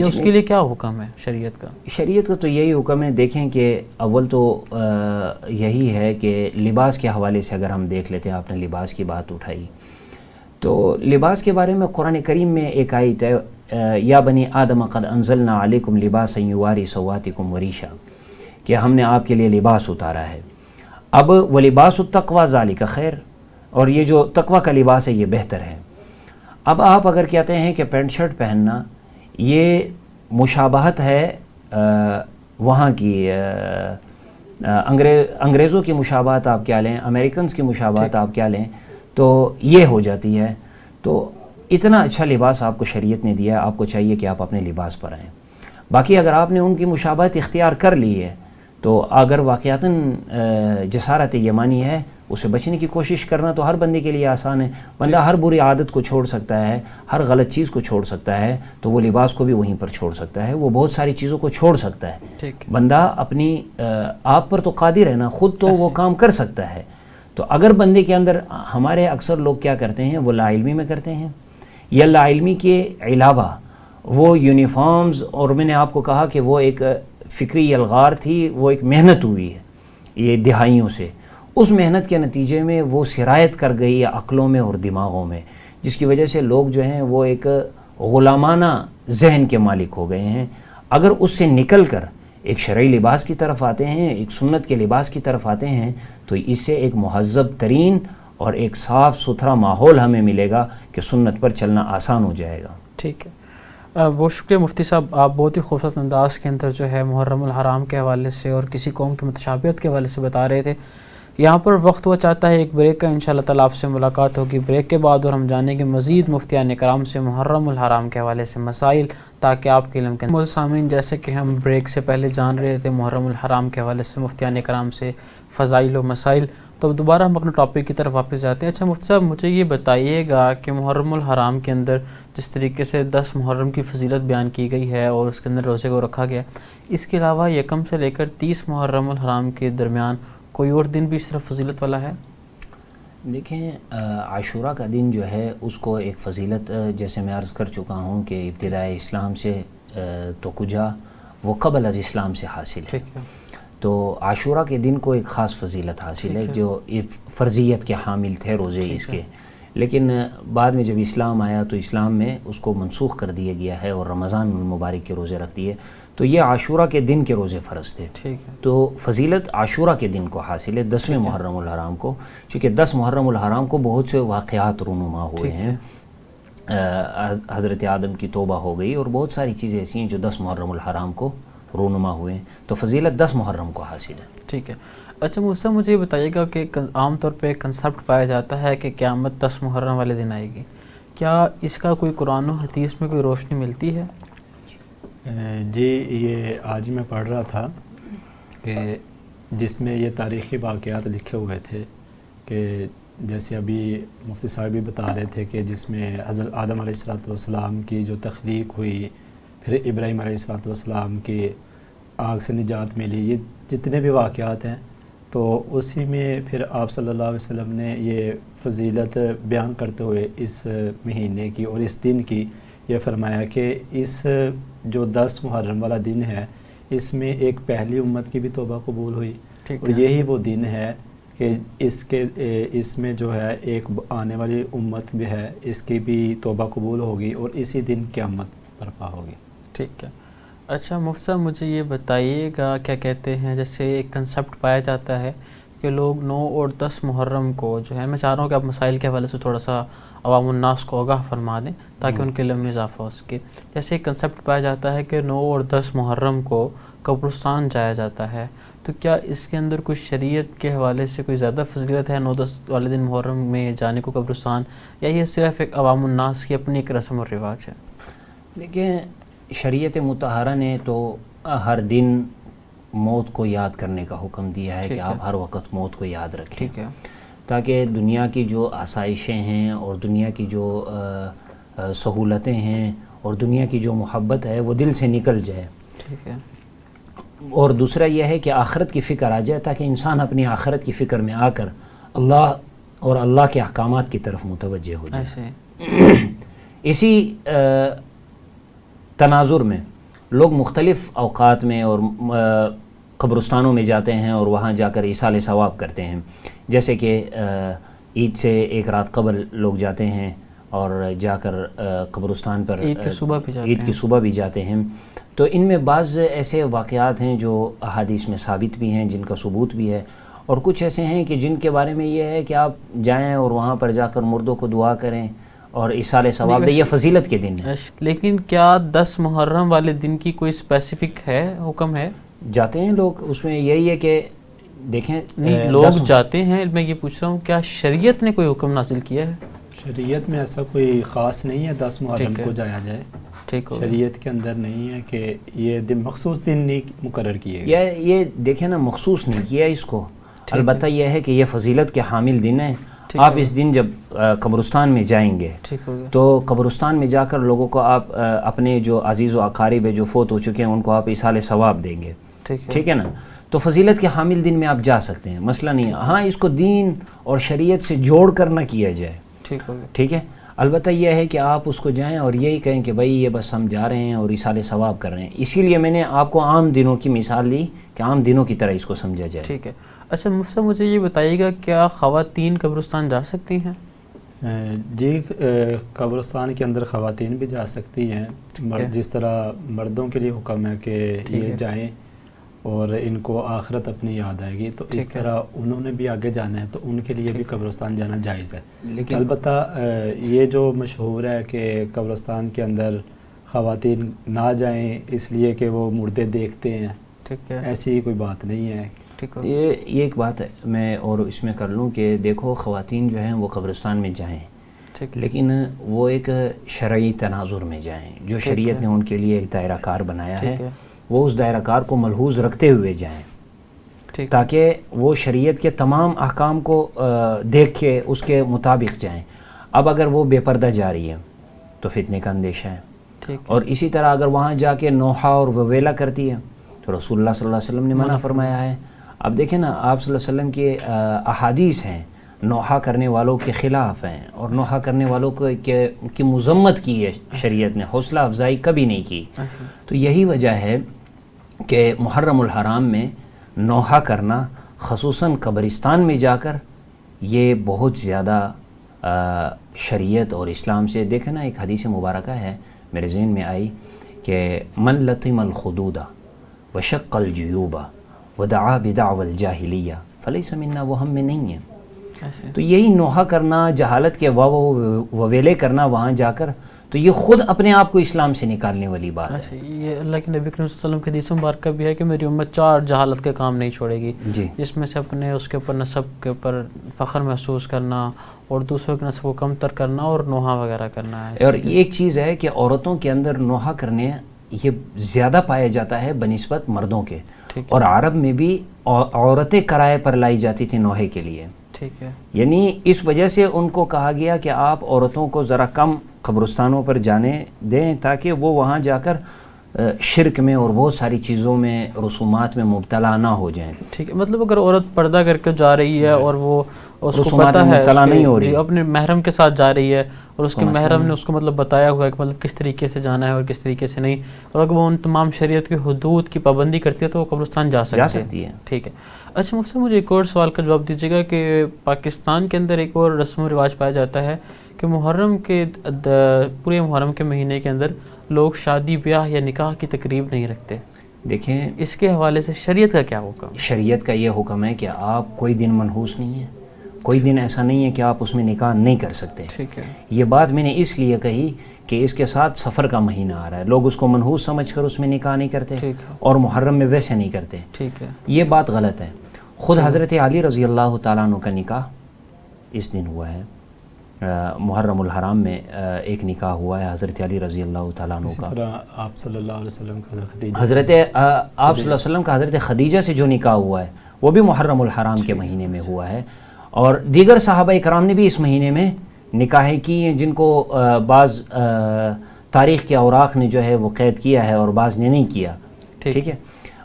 S1: اس کے لیے کیا حکم ہے شریعت کا؟
S2: شریعت کا تو یہی حکم ہے. دیکھیں کہ اول تو یہی ہے کہ لباس کے حوالے سے اگر ہم دیکھ لیتے ہیں، آپ نے لباس کی بات اٹھائی، تو لباس کے بارے میں قرآن کریم میں ایک آیت ہے یا بنی آدم قد انزلنا علیکم لباسا یواری سواتکم وریشا، کہ ہم نے آپ کے لیے لباس اتارا ہے. اب ولباس التقوی ذالک خیر، اور یہ جو تقوی کا لباس ہے یہ بہتر ہے. اب آپ اگر کہتے ہیں کہ پینٹ شرٹ پہننا یہ مشابہت ہے وہاں کی انگریزوں کی مشابہت آپ کیا لیں، امریکنز کی مشابہت آپ کیا لیں، تو یہ ہو جاتی ہے. تو اتنا اچھا لباس آپ کو شریعت نے دیا ہے، آپ کو چاہیے کہ آپ اپنے لباس پر آئیں. باقی اگر آپ نے ان کی مشابہت اختیار کر لی ہے تو اگر واقعتاً جسارت ایمانی ہے، اسے بچنے کی کوشش کرنا تو ہر بندے کے لیے آسان ہے. بندہ ہر بری عادت کو چھوڑ سکتا ہے، ہر غلط چیز کو چھوڑ سکتا ہے، تو وہ لباس کو بھی وہیں پر چھوڑ سکتا ہے، وہ بہت ساری چیزوں کو چھوڑ سکتا ہے. بندہ اپنی آپ پر تو قادر ہے نا، خود تو وہ کام کر سکتا ہے. تو اگر بندے کے اندر، ہمارے اکثر لوگ کیا کرتے ہیں، وہ لا علمی میں کرتے ہیں، یا لا علمی کے علاوہ وہ یونیفارمز، اور میں نے آپ کو کہا کہ وہ ایک فکری الغار تھی، وہ ایک محنت ہوئی ہے یہ دہائیوں سے، اس محنت کے نتیجے میں وہ سرایت کر گئی ہے عقلوں میں اور دماغوں میں، جس کی وجہ سے لوگ جو ہیں وہ ایک غلامانہ ذہن کے مالک ہو گئے ہیں. اگر اس سے نکل کر ایک شرعی لباس کی طرف آتے ہیں، ایک سنت کے لباس کی طرف آتے ہیں، تو اس سے ایک مہذب ترین اور ایک صاف ستھرا ماحول ہمیں ملے گا کہ سنت پر چلنا آسان ہو جائے گا.
S1: ٹھیک ہے، بہت شکریہ مفتی صاحب، آپ بہت ہی خوبصورت انداز کے اندر جو ہے محرم الحرام کے حوالے سے اور کسی قوم کی متشابہت کے حوالے سے بتا رہے تھے. یہاں پر وقت ہوا چاہتا ہے ایک بریک کا، انشاءاللہ تعالیٰ آپ سے ملاقات ہوگی بریک کے بعد، اور ہم جانیں گے مزید مفتیان کرام سے محرم الحرام کے حوالے سے مسائل، تاکہ آپ کے علم کے اندر. سامعین، جیسے کہ ہم بریک سے پہلے جان رہے تھے محرم الحرام کے حوالے سے مفتیان کرام سے فضائل و مسائل، تو دوبارہ ہم اپنے ٹاپک کی طرف واپس جاتے ہیں. اچھا مفتی صاحب، مجھے یہ بتائیے گا کہ محرم الحرام کے اندر جس طریقے سے 10 محرم کی فضیلت بیان کی گئی ہے اور اس کے اندر روزے کو رکھا گیا، اس کے علاوہ یکم سے لے کر 30 محرم الحرام کے درمیان کوئی اور دن بھی اس طرح فضیلت والا ہے؟
S2: دیکھیں، عاشورہ کا دن جو ہے اس کو ایک فضیلت جیسے میں عرض کر چکا ہوں کہ ابتدائے اسلام سے تو کجا وہ قبل از اسلام سے حاصل ہے.
S1: ٹھیک ہے،
S2: تو عاشورہ کے دن کو ایک خاص فضیلت حاصل ہے جو فرضیت کے حامل تھے روزے اس کے، لیکن بعد میں جب اسلام آیا تو اسلام میں اس کو منسوخ کر دیا گیا ہے اور رمضان المبارک کے روزے رکھ دیے. تو یہ عاشورہ کے دن کے روزے فرض تھے.
S1: ٹھیک ہے،
S2: تو فضیلت عاشورہ کے دن کو حاصل ہے 10ویں محرم الحرام کو، چونکہ 10 محرم الحرام کو بہت سے واقعات رونما ہوئے ہیں. حضرت آدم کی توبہ ہو گئی اور بہت ساری چیزیں ایسی ہیں جو 10 محرم الحرام کو رونما ہوئے ہیں. تو فضیلت 10 محرم کو حاصل ہے.
S1: ٹھیک ہے. اچھا مجھ سے مجھے یہ بتائیے گا کہ عام طور پہ کنسیپٹ پایا جاتا ہے کہ قیامت 10 محرم والے دن آئے گی، کیا اس کا کوئی قرآن و حدیث میں کوئی روشنی ملتی ہے؟
S3: جی، یہ آج میں پڑھ رہا تھا کہ جس میں یہ تاریخی واقعات لکھے ہوئے تھے کہ جیسے ابھی مفتی صاحب بھی بتا رہے تھے کہ جس میں حضرت آدم علیہ السلام کی جو تخلیق ہوئی، پھر ابراہیم علیہ السلام کی آگ سے نجات ملی، یہ جتنے بھی واقعات ہیں تو اسی میں پھر آپ صلی اللہ علیہ وسلم نے یہ فضیلت بیان کرتے ہوئے اس مہینے کی اور اس دن کی یہ فرمایا کہ اس جو 10 محرم والا دن ہے اس میں ایک پہلی امت کی بھی توبہ قبول ہوئی، اور یہی وہ دن ہے کہ اس میں جو ہے ایک آنے والی امت بھی ہے، اس کی بھی توبہ قبول ہوگی اور اسی دن قیامت برپا ہوگی.
S1: ٹھیک ہے. اچھا مفتی صاحب، مجھے یہ بتائیے گا کیا کہتے ہیں، جیسے ایک کنسیپٹ پایا جاتا ہے کہ لوگ 9 اور 10 محرم کو جو ہے، میں چاہ رہا ہوں کہ آپ مسائل کے حوالے سے تھوڑا سا عوام الناس کو آگاہ فرما دیں تاکہ ان کے علم میں اضافہ ہو سکے. جیسے ایک کنسیپٹ پایا جاتا ہے کہ 9 اور 10 محرم کو قبرستان جایا جاتا ہے، تو کیا اس کے اندر کوئی شریعت کے حوالے سے کوئی زیادہ فضیلت ہے 9-10 والے دن محرم میں جانے کو قبرستان، یا یہ صرف ایک عوام الناس کی اپنی ایک رسم و رواج ہے؟
S2: دیکھیں، شریعت مطہرہ نے تو ہر دن موت کو یاد کرنے کا حکم دیا ہے کہ آپ ہر وقت موت کو یاد رکھیں.
S1: ٹھیک ہے،
S2: تاکہ دنیا کی جو آسائشیں ہیں اور دنیا کی جو سہولتیں ہیں اور دنیا کی جو محبت ہے وہ دل سے نکل جائے.
S1: ٹھیک ہے.
S2: اور دوسرا یہ ہے کہ آخرت کی فکر آ جائے تاکہ انسان اپنی آخرت کی فکر میں آ کر اللہ اور اللہ کے احکامات کی طرف متوجہ ہو جائے. اسی تناظر میں لوگ مختلف اوقات میں اور قبرستانوں میں جاتے ہیں اور وہاں جا کر ایصال ثواب کرتے ہیں. جیسے کہ عید سے ایک رات قبل لوگ جاتے ہیں اور جا کر قبرستان پر
S1: عید کی
S2: صبح بھی جاتے ہیں. تو ان میں بعض ایسے واقعات ہیں جو احادیث میں ثابت بھی ہیں، جن کا ثبوت بھی ہے، اور کچھ ایسے ہیں کہ جن کے بارے میں یہ ہے کہ آپ جائیں اور وہاں پر جا کر مردوں کو دعا کریں اور ایصال ثواب دیں. یہ فضیلت کے دن ہے.
S1: لیکن کیا 10 محرم والے دن کی کوئی اسپیسیفک ہے، حکم ہے؟
S2: جاتے ہیں لوگ، اس میں یہی ہے کہ دیکھیں
S1: لوگ جاتے ہیں. میں یہ پوچھ رہا ہوں کیا شریعت نے کوئی حکم نازل کیا ہے؟
S3: شریعت میں ایسا کوئی خاص نہیں ہے 10 محرم کو جایا جائے. شریعت کے اندر نہیں ہے کہ یہ دن مخصوص دن نہیں مقرر کیے گئے.
S2: یہ دیکھیں نا، مخصوص نہیں کیا اس کو. البتہ یہ ہے کہ یہ فضیلت کے حامل دن ہے. آپ اس دن جب قبرستان میں جائیں گے تو قبرستان میں جا کر لوگوں کو آپ اپنے جو عزیز و اقارب جو فوت ہو چکے ہیں ان کو آپ ایصال ثواب دیں گے. ٹھیک ہے نا. تو فضیلت کے حامل دن میں آپ جا سکتے ہیں، مسئلہ نہیں ہے. ہاں، اس کو دین اور شریعت سے جوڑ کر نہ کیا جائے. ٹھیک ہے. البتہ یہ ہے کہ آپ اس کو جائیں اور یہی کہیں کہ بھائی یہ بس ہم جا رہے ہیں اور ایصال ثواب کر رہے ہیں. اسی لیے میں نے آپ کو عام دنوں کی مثال لی کہ عام دنوں کی طرح اس کو سمجھا جائے.
S1: ٹھیک ہے. اچھا مفتی، مجھے یہ بتائیے گا کیا خواتین قبرستان جا سکتی ہیں؟
S3: جی، قبرستان کے اندر خواتین بھی جا سکتی ہیں، جس طرح مردوں کے لیے حکم ہے کہ یہ جائیں. اور ان کو آخرت اپنی یاد آئے گی، تو اس طرح انہوں نے بھی آگے جانا ہے تو ان کے لیے بھی قبرستان جانا جائز ہے. لیکن البتہ یہ جو مشہور ہے کہ قبرستان کے اندر خواتین نہ جائیں اس لیے کہ وہ مردے دیکھتے ہیں،
S1: ٹھیک ہے،
S3: ایسی کوئی بات نہیں ہے.
S2: یہ ایک بات ہے میں اور اس میں کر لوں کہ دیکھو خواتین جو ہیں وہ قبرستان میں جائیں، لیکن وہ ایک شرعی تناظر میں جائیں، جو شریعت نے ان کے لیے ایک دائرہ کار بنایا ہے وہ اس دائرہ کار کو ملحوظ رکھتے ہوئے جائیں، تاکہ وہ شریعت کے تمام احکام کو دیکھ کے اس کے مطابق جائیں. اب اگر وہ بے پردہ جا رہی ہے تو فتنے کا اندیشہ ہے، اور اسی طرح اگر وہاں جا کے نوحہ اور وویلا کرتی ہے تو رسول اللہ صلی اللہ علیہ وسلم نے منع فرمایا ہے. اب دیکھیں نا، آپ صلی اللہ علیہ وسلم کی احادیث ہیں نوحہ کرنے والوں کے خلاف ہیں، اور نوحہ کرنے والوں کو کی مذمت کی ہے شریعت نے، حوصلہ افزائی کبھی نہیں کی. تو یہی وجہ ہے کہ محرم الحرام میں نوحہ کرنا، خصوصاً قبرستان میں جا کر، یہ بہت زیادہ شریعت اور اسلام سے. دیکھیں نا، ایک حدیث مبارکہ ہے میرے ذہن میں آئی کہ من لطم الخدود وشق الجیوب ودعا بدعوى الجاہلیہ فلیس منا، وہ ہم میں نہیں ہے. تو یہی نوحہ کرنا، جہالت کے وویلے کرنا وہاں جا کر، تو یہ خود اپنے آپ کو اسلام سے نکالنے والی بات ہے.
S1: یہ اللہ کے نبی کریم صلی اللہ علیہ وسلم کی حدیث مبارکہ بھی ہے کہ میری امت 4 جہالت کے کام نہیں چھوڑے گی، جس میں سے اپنے اس کے اوپر نسب کے اوپر فخر محسوس کرنا، اور دوسروں کے نسب کو کم تر کرنا، اور نوحہ وغیرہ کرنا ہے.
S2: اور ایک چیز ہے کہ عورتوں کے اندر نوحہ کرنے یہ زیادہ پایا جاتا ہے بنسبت مردوں کے، اور عرب میں بھی عورتیں کرائے پر لائی جاتی تھی نوحے کے لیے.
S1: ٹھیک ہے،
S2: یعنی اس وجہ سے ان کو کہا گیا کہ آپ عورتوں کو ذرا کم قبرستانوں پر جانے دیں تاکہ وہ وہاں جا کر شرک میں اور بہت ساری چیزوں میں، رسومات میں مبتلا نہ ہو جائیں.
S1: ٹھیک ہے، مطلب اگر عورت پردہ کر کے جا رہی ہے اور وہ اس کو
S2: رسومات
S1: پتہ
S2: میں
S1: ہے
S2: مبتلا نہیں ہو رہی،
S1: اپنے محرم کے ساتھ جا رہی ہے اور اس کے محرم نے اس کو مطلب بتایا ہوا ہے کہ مطلب کس طریقے سے جانا ہے اور کس طریقے سے نہیں، اور اگر وہ ان تمام شریعت کی حدود کی پابندی کرتی ہے تو وہ قبرستان جا سکتی ہے. ٹھیک ہے. اچھا مفتی صاحب، مجھے ایک اور سوال کا جواب دیجیے گا کہ پاکستان کے اندر ایک اور رسم و رواج پایا جاتا ہے کہ محرم کے پورے محرم کے مہینے کے اندر لوگ شادی بیاہ یا نکاح کی تقریب نہیں رکھتے.
S2: دیکھیں
S1: اس کے حوالے سے شریعت کا کیا حکم؟
S2: شریعت کا یہ حکم ہے کہ آپ کوئی دن منحوس نہیں ہے، کوئی دن ایسا نہیں ہے کہ آپ اس میں نکاح نہیں کر سکتے.
S1: ٹھیک ہے.
S2: یہ بات میں نے اس لیے کہی کہ اس کے ساتھ سفر کا مہینہ آ رہا ہے، لوگ اس کو منحوس سمجھ کر اس میں نکاح نہیں کرتے، اور محرم میں ویسے نہیں کرتے.
S1: ٹھیک ہے.
S2: یہ بات غلط ہے. خود حضرت علی رضی اللہ تعالیٰ عنہ کا نکاح اس دن ہوا ہے، محرم الحرام میں ایک نکاح ہوا ہے حضرت علی رضی اللہ تعالیٰ عنہ کا.
S3: آپ صلی اللہ علیہ وسلم کا آپ صلی
S2: اللہ علیہ وسلم کا حضرت خدیجہ سے جو نکاح ہوا ہے وہ بھی محرم الحرام کے مہینے میں ہوا ہے. اور دیگر صحابہ کرام نے بھی اس مہینے میں نکاحیں کی ہیں، جن کو بعض تاریخ کے اوراق نے جو ہے وہ قید کیا ہے اور بعض نے نہیں کیا. ٹھیک ہے.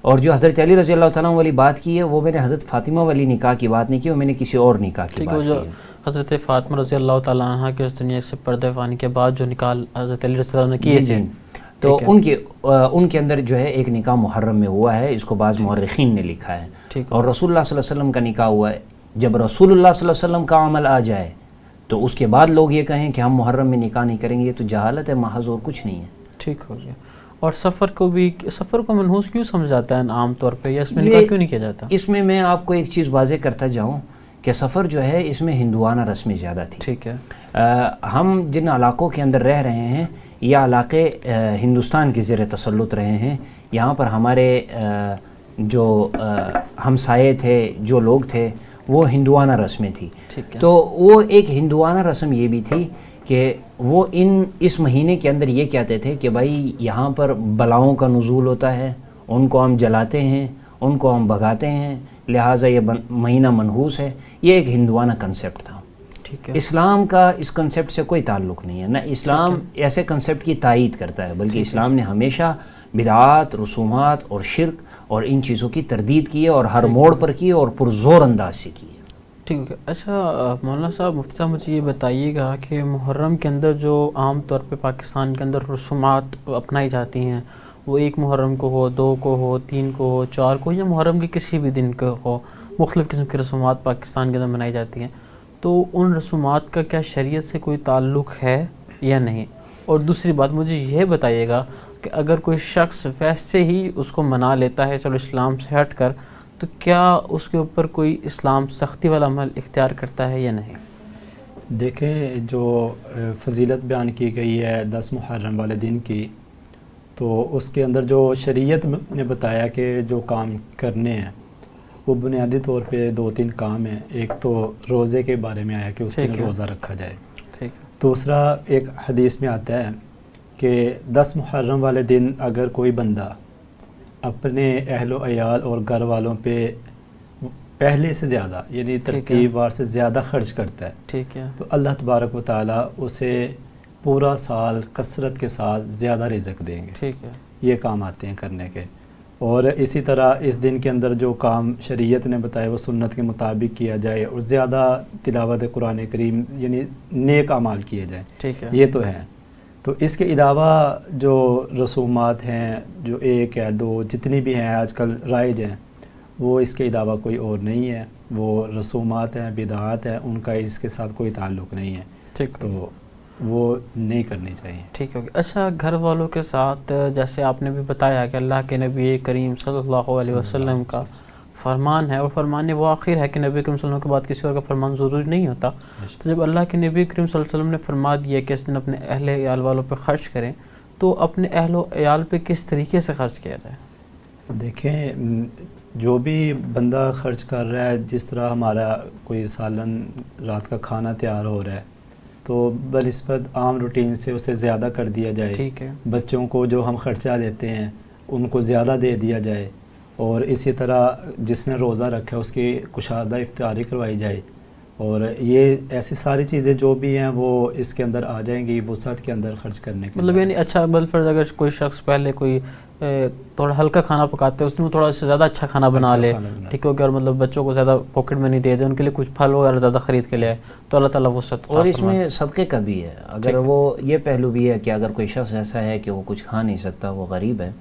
S2: اور جو حضرت علی رضی اللہ تعالیٰ والی بات کی ہے وہ میں نے حضرت فاطمہ والی نکاح کی بات نہیں کی، وہ میں نے کسی اور نکاح کی بات کی ہے.
S1: حضرت فاطمہ رضی اللہ تعالیٰ عنہ کے اس دنیا سے پردہ فانی کے بعد جو نکاح حضرت علی رضی اللہ عنہ نے کیے تھے، تو
S2: ان کے اندر جو ہے ایک نکاح محرم میں ہوا ہے، اس کو بعض مورخین نے لکھا ہے. اور رسول اللہ صلی اللہ علیہ وسلم کا نکاح ہوا ہے. جب رسول اللہ صلی اللہ علیہ وسلم کا عمل آ جائے تو اس کے بعد لوگ یہ کہیں کہ ہم محرم میں نکاح نہیں کریں گے، یہ تو جہالت ہے محض اور کچھ نہیں ہے.
S1: ٹھیک ہو گیا. اور سفر کو منحوس کیوں سمجھ جاتا ہے عام طور پہ، یا اس میں نکاح کیوں نہیں کیا جاتا؟
S2: اس میں آپ کو ایک چیز واضح کرتا جاؤں کہ سفر جو ہے اس میں ہندوانہ رسمیں زیادہ تھی.
S1: ٹھیک ہے.
S2: ہم جن علاقوں کے اندر رہ رہے ہیں یہ علاقے ہندوستان کے زیر تسلط رہے ہیں. یہاں پر ہمارے جو ہمسائے تھے، جو لوگ تھے، وہ ہندوانہ رسمیں تھی. تو وہ ایک ہندوانہ رسم یہ بھی تھی کہ وہ اس مہینے کے اندر یہ کہتے تھے کہ بھائی یہاں پر بلاؤں کا نزول ہوتا ہے، ان کو ہم جلاتے ہیں، ان کو ہم بھگاتے ہیں، لہٰذا یہ مہینہ منحوس ہے. یہ ایک ہندوانہ کنسیپٹ تھا. اسلام کا اس کنسیپٹ سے کوئی تعلق نہیں ہے، نہ اسلام ایسے کنسیپٹ کی تائید کرتا ہے، بلکہ اسلام نے ہمیشہ بدعات، رسومات اور شرک اور ان چیزوں کی تردید کی ہے، اور ہر موڑ پر کی اور پرزور انداز سے کی ہے.
S1: ٹھیک ہے. اچھا مولانا صاحب، مفتی صاحب، مجھے یہ بتائیے گا کہ محرم کے اندر جو عام طور پہ پاکستان کے اندر رسومات اپنائی جاتی ہیں، وہ 1 محرم کو ہو، 2 کو ہو، 3 کو ہو، 4 کو، یا محرم کے کسی بھی دن کو ہو، مختلف قسم کی رسومات پاکستان کے اندر منائی جاتی ہیں، تو ان رسومات کا کیا شریعت سے کوئی تعلق ہے یا نہیں؟ اور دوسری بات مجھے یہ بتائیے گا کہ اگر کوئی شخص ویسے ہی اس کو منا لیتا ہے چلو اسلام سے ہٹ کر، تو کیا اس کے اوپر کوئی اسلام سختی والا عمل اختیار کرتا ہے یا نہیں؟
S3: دیکھیں جو فضیلت بیان کی گئی ہے 10 محرم والے دن کی، تو اس کے اندر جو شریعت نے بتایا کہ جو کام کرنے ہیں وہ بنیادی طور پہ 2-3 کام ہیں. ایک تو روزے کے بارے میں آیا کہ اس دن روزہ رکھا جائے. دوسرا ایک حدیث میں آتا ہے کہ 10 محرم والے دن اگر کوئی بندہ اپنے اہل و عیال اور گھر والوں پہ پہلے سے زیادہ یعنی ترتیب وار سے زیادہ خرچ کرتا ہے تو اللہ تبارک و تعالیٰ اسے پورا سال کثرت کے ساتھ زیادہ رزق دیں گے. یہ کام آتے ہیں کرنے کے. اور اسی طرح اس دن کے اندر جو کام شریعت نے بتایا وہ سنت کے مطابق کیا جائے اور زیادہ تلاوت قرآن کریم یعنی نیک اعمال کیے جائیں. یہ تو ہیں. تو اس کے علاوہ جو رسومات ہیں جو 1 یا 2 جتنی بھی ہیں آج کل رائج ہیں وہ اس کے علاوہ کوئی اور نہیں ہے. وہ رسومات ہیں، بدعات ہیں، ان کا اس کے ساتھ کوئی تعلق نہیں ہے. تو وہ نہیں کرنی چاہیے.
S1: ٹھیک ہے. اچھا، گھر والوں کے ساتھ جیسے آپ نے بھی بتایا کہ اللہ کے نبی کریم صلی اللہ علیہ وسلم کا فرمان ہے، اور فرمان وہ آخر ہے کہ نبی کریم صلی اللہ علیہ وسلم کے بعد کسی اور کا فرمان ضروری نہیں ہوتا. تو جب اللہ کے نبی کریم صلی اللہ علیہ وسلم نے فرما دیا کہ اس دن اپنے اہل عیال والوں پہ خرچ کریں، تو اپنے اہل و عیال پہ کس طریقے سے خرچ کیا جائے؟
S3: دیکھیں، جو بھی بندہ خرچ کر رہا ہے، جس طرح ہمارا کوئی سالن رات کا کھانا تیار ہو رہا ہے تو بنسبت عام روٹین سے اسے زیادہ کر دیا جائے.
S1: ٹھیک ہے.
S3: بچوں کو جو ہم خرچہ دیتے ہیں ان کو زیادہ دے دیا جائے. اور اسی طرح جس نے روزہ رکھا ہے اس کی کشادہ افطاری کروائی جائے. اور یہ ایسی ساری چیزیں جو بھی ہیں وہ اس کے اندر آ جائیں گی وسعت کے اندر خرچ کرنے کے.
S1: مطلب یعنی اچھا بالفرض اگر کوئی شخص پہلے کوئی تھوڑا ہلکا کھانا پکاتے ہیں، اس میں تھوڑا سے زیادہ اچھا کھانا بنا لے، ٹھیک ہے، اور مطلب بچوں کو زیادہ پاکٹ میں نہیں دے دے، ان کے لیے کچھ پھل وغیرہ زیادہ خرید کے لے آئے، تو اللہ تعالیٰ وسعت.
S2: اور اس میں صدقے کا بھی ہے. اگر وہ یہ پہلو بھی ہے کہ اگر کوئی شخص ایسا ہے کہ وہ کچھ کھا نہیں سکتا، وہ غریب ہے،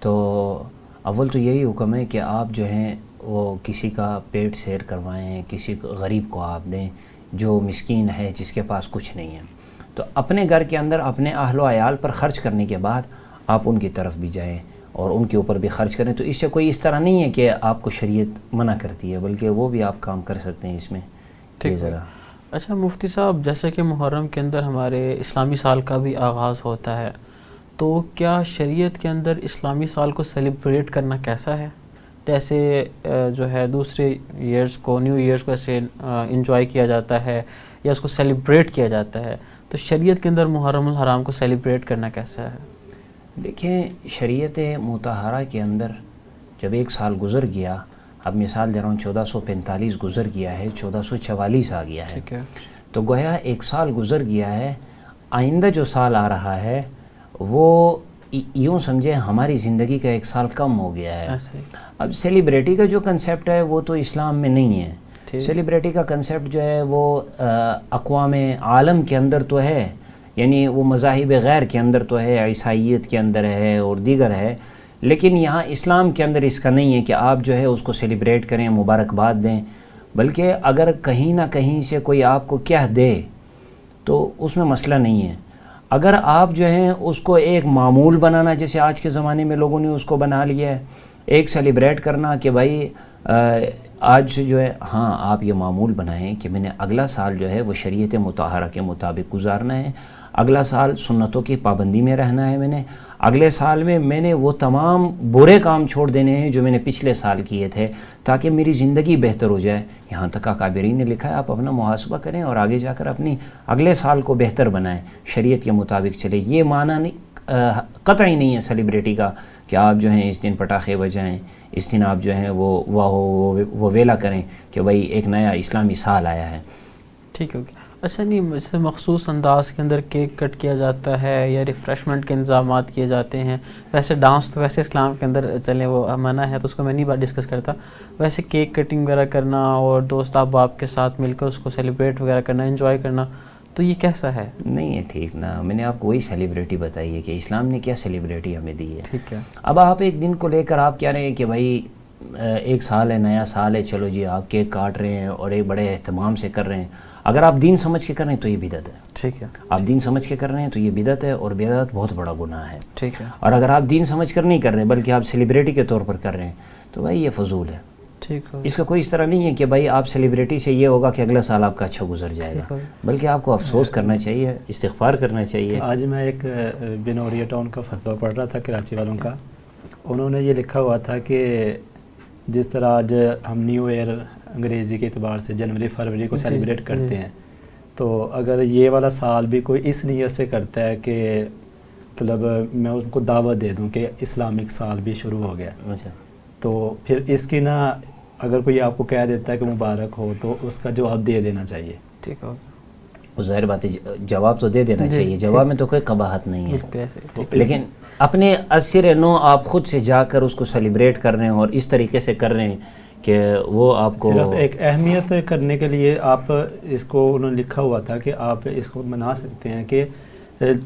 S2: تو اول تو یہی حکم ہے کہ آپ جو ہیں وہ کسی کا پیٹ سیر کروائیں، کسی غریب کو آپ دیں جو مسکین ہے، جس کے پاس کچھ نہیں ہے. تو اپنے گھر کے اندر اپنے اہل و عیال پر خرچ کرنے کے بعد آپ ان کی طرف بھی جائیں اور ان کے اوپر بھی خرچ کریں. تو اس سے کوئی اس طرح نہیں ہے کہ آپ کو شریعت منع کرتی ہے، بلکہ وہ بھی آپ کام کر سکتے ہیں اس میں.
S1: ٹھیک ہے. اچھا مفتی صاحب، جیسے کہ محرم کے اندر ہمارے اسلامی سال کا بھی آغاز ہوتا ہے، تو کیا شریعت کے اندر اسلامی سال کو سیلیبریٹ کرنا کیسا ہے؟ جیسے جو ہے دوسرے ایئرز کو، نیو ایئرز کو ایسے انجوائے کیا جاتا ہے یا اس کو سیلیبریٹ کیا جاتا ہے، تو شریعت کے اندر محرم الحرام کو سیلیبریٹ کرنا کیسا ہے؟
S2: دیکھیں، شریعت مطہرہ کے اندر جب 1 سال گزر گیا، اب مثال دے رہا ہوں 1445 گزر گیا ہے، 1444 آ گیا ہے، تو گویا 1 سال گزر گیا ہے. آئندہ جو سال آ رہا ہے وہ یوں سمجھے ہماری زندگی کا 1 سال کم ہو گیا ہے. اب سیلیبریٹی کا جو کنسیپٹ ہے وہ تو اسلام میں نہیں ہے. سیلیبریٹی کا کنسیپٹ جو ہے وہ اقوام عالم کے اندر تو ہے، یعنی وہ مذاہب غیر کے اندر تو ہے، عیسائیت کے اندر ہے اور دیگر ہے، لیکن یہاں اسلام کے اندر اس کا نہیں ہے کہ آپ جو ہے اس کو سیلیبریٹ کریں، مبارکباد دیں. بلکہ اگر کہیں نہ کہیں سے کوئی آپ کو کہہ دے تو اس میں مسئلہ نہیں ہے. اگر آپ جو ہیں اس کو ایک معمول بنانا، جیسے آج کے زمانے میں لوگوں نے اس کو بنا لیا ہے، ایک سیلیبریٹ کرنا کہ بھائی آج سے جو ہے، ہاں آپ یہ معمول بنائیں کہ میں نے اگلا سال جو ہے وہ شریعت مطہرہ کے مطابق گزارنا ہے، اگلا سال سنتوں کی پابندی میں رہنا ہے، میں نے اگلے سال میں نے وہ تمام برے کام چھوڑ دینے ہیں جو میں نے پچھلے سال کیے تھے، تاکہ میری زندگی بہتر ہو جائے. یہاں تک اکابرین نے لکھا ہے آپ اپنا محاسبہ کریں اور آگے جا کر اپنی اگلے سال کو بہتر بنائیں، شریعت کے مطابق چلے. یہ معنی نہیں، قطعی نہیں ہے سیلیبریٹی کا کہ آپ جو ہیں اس دن پٹاخے بجائیں، اس دن آپ جو ہیں وہ ویلا کریں کہ بھائی ایک نیا اسلامی سال آیا ہے.
S1: ٹھیک ہے. اچھا، نہیں جیسے مخصوص انداز کے اندر کیک کٹ کیا جاتا ہے یا ریفریشمنٹ کے انتظامات کیے جاتے ہیں، ویسے ڈانس تو ویسے اسلام کے اندر چلیں وہ منع ہے، تو اس کو میں نہیں بات ڈسکس کرتا. ویسے کیک کٹنگ وغیرہ کرنا اور دوست احباب کے ساتھ مل کر اس کو سیلیبریٹ وغیرہ کرنا، انجوائے کرنا، تو یہ کیسا ہے؟
S2: نہیں ہے ٹھیک نا. میں نے آپ کو وہی سیلیبریٹی بتائی ہے کہ اسلام نے کیا سیلیبریٹی ہمیں دی ہے.
S1: ٹھیک ہے.
S2: اب آپ ایک دن کو لے کر آپ کہہ رہے ہیں کہ بھائی 1 سال ہے، نیا سال ہے، چلو جی آپ کیک کاٹ رہے ہیں اور ایک بڑے اہتمام سے کر رہے ہیں. اگر آپ دین سمجھ کے کر رہے ہیں تو یہ بدعت ہے.
S1: ٹھیک ہے.
S2: آپ دین سمجھ کے کر رہے ہیں تو یہ بدعت ہے, اور بدعت بہت بڑا گناہ ہے.
S1: ٹھیک ہے.
S2: اور اگر آپ دین سمجھ کر نہیں کر رہے بلکہ آپ سیلیبریٹی کے طور پر کر رہے ہیں تو بھائی یہ فضول ہے.
S1: ٹھیک ہے.
S2: اس کا کوئی اس طرح نہیں ہے کہ بھائی آپ سیلیبریٹی سے یہ ہوگا کہ اگلا سال آپ کا اچھا گزر جائے گا, بلکہ آپ کو افسوس کرنا چاہیے, استغفار کرنا چاہیے.
S3: آج میں ایک بنوریا ٹاؤن کا فتویٰ پڑھ رہا تھا کراچی والوں کا. انہوں نے یہ لکھا ہوا تھا کہ جس طرح آج ہم نیو ایئر انگریزی کے اعتبار سے جنوری فروری کو سیلیبریٹ کرتے ہیں, تو اگر یہ والا سال بھی کوئی اس نیت سے کرتا ہے کہ مطلب میں ان کو دعوت دے دوں کہ اسلامک سال بھی شروع ہو گیا, تو پھر اس کی نا اگر کوئی آپ کو کہہ دیتا ہے کہ مبارک ہو تو اس کا جواب دے دینا چاہیے. ٹھیک ہے.
S2: وہ ظاہر بات ہے جواب تو دے دینا چاہیے, جواب میں تو کوئی قباحت نہیں ہے, لیکن اپنے اثر نو آپ خود سے جا کر اس کو سیلیبریٹ کر رہے ہیں اور اس طریقے سے کر رہے ہیں کہ وہ آپ کو
S3: صرف ایک اہمیت کرنے کے لیے آپ اس کو انہوں نے لکھا ہوا تھا کہ آپ اس کو منا سکتے ہیں کہ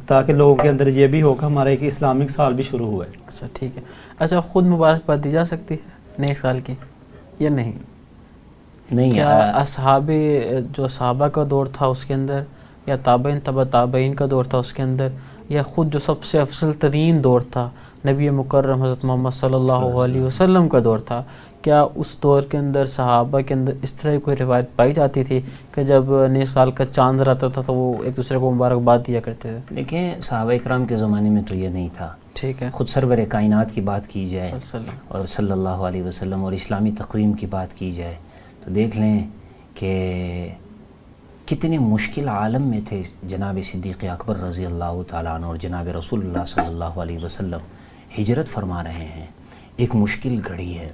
S3: تاکہ لوگوں کے اندر یہ بھی ہو کہ ہمارا ایک اسلامک سال بھی شروع ہوا ہے.
S1: اچھا ٹھیک ہے. اچھا خود مبارکباد دی جا سکتی ہے نئے سال کی یا نہیں؟
S2: نہیں.
S1: کیا اصحاب جو صحابہ کا دور تھا اس کے اندر, یا تابعین تبع تابعین کا دور تھا اس کے اندر, یا خود جو سب سے افضل ترین دور تھا نبی مکرم حضرت محمد صلی اللہ علیہ وسلم کا دور تھا, کیا اس دور کے اندر صحابہ کے اندر اس طرح کوئی روایت پائی جاتی تھی کہ جب نئے سال کا چاند رہتا تھا تو وہ ایک دوسرے کو مبارکباد دیا کرتے تھے؟
S2: دیکھیں صحابہ اکرام کے زمانے میں تو یہ نہیں تھا.
S1: ٹھیک ہے.
S2: خود سرور کائنات کی بات کی جائے اور صلی اللہ علیہ وسلم اور اسلامی تقویم کی بات کی جائے تو دیکھ لیں کہ کتنے مشکل عالم میں تھے جناب صدیق اکبر رضی اللہ تعالیٰ عنہ اور جناب رسول اللہ صلی اللہ علیہ وسلم ہجرت فرما رہے ہیں. ایک مشکل گھڑی ہے,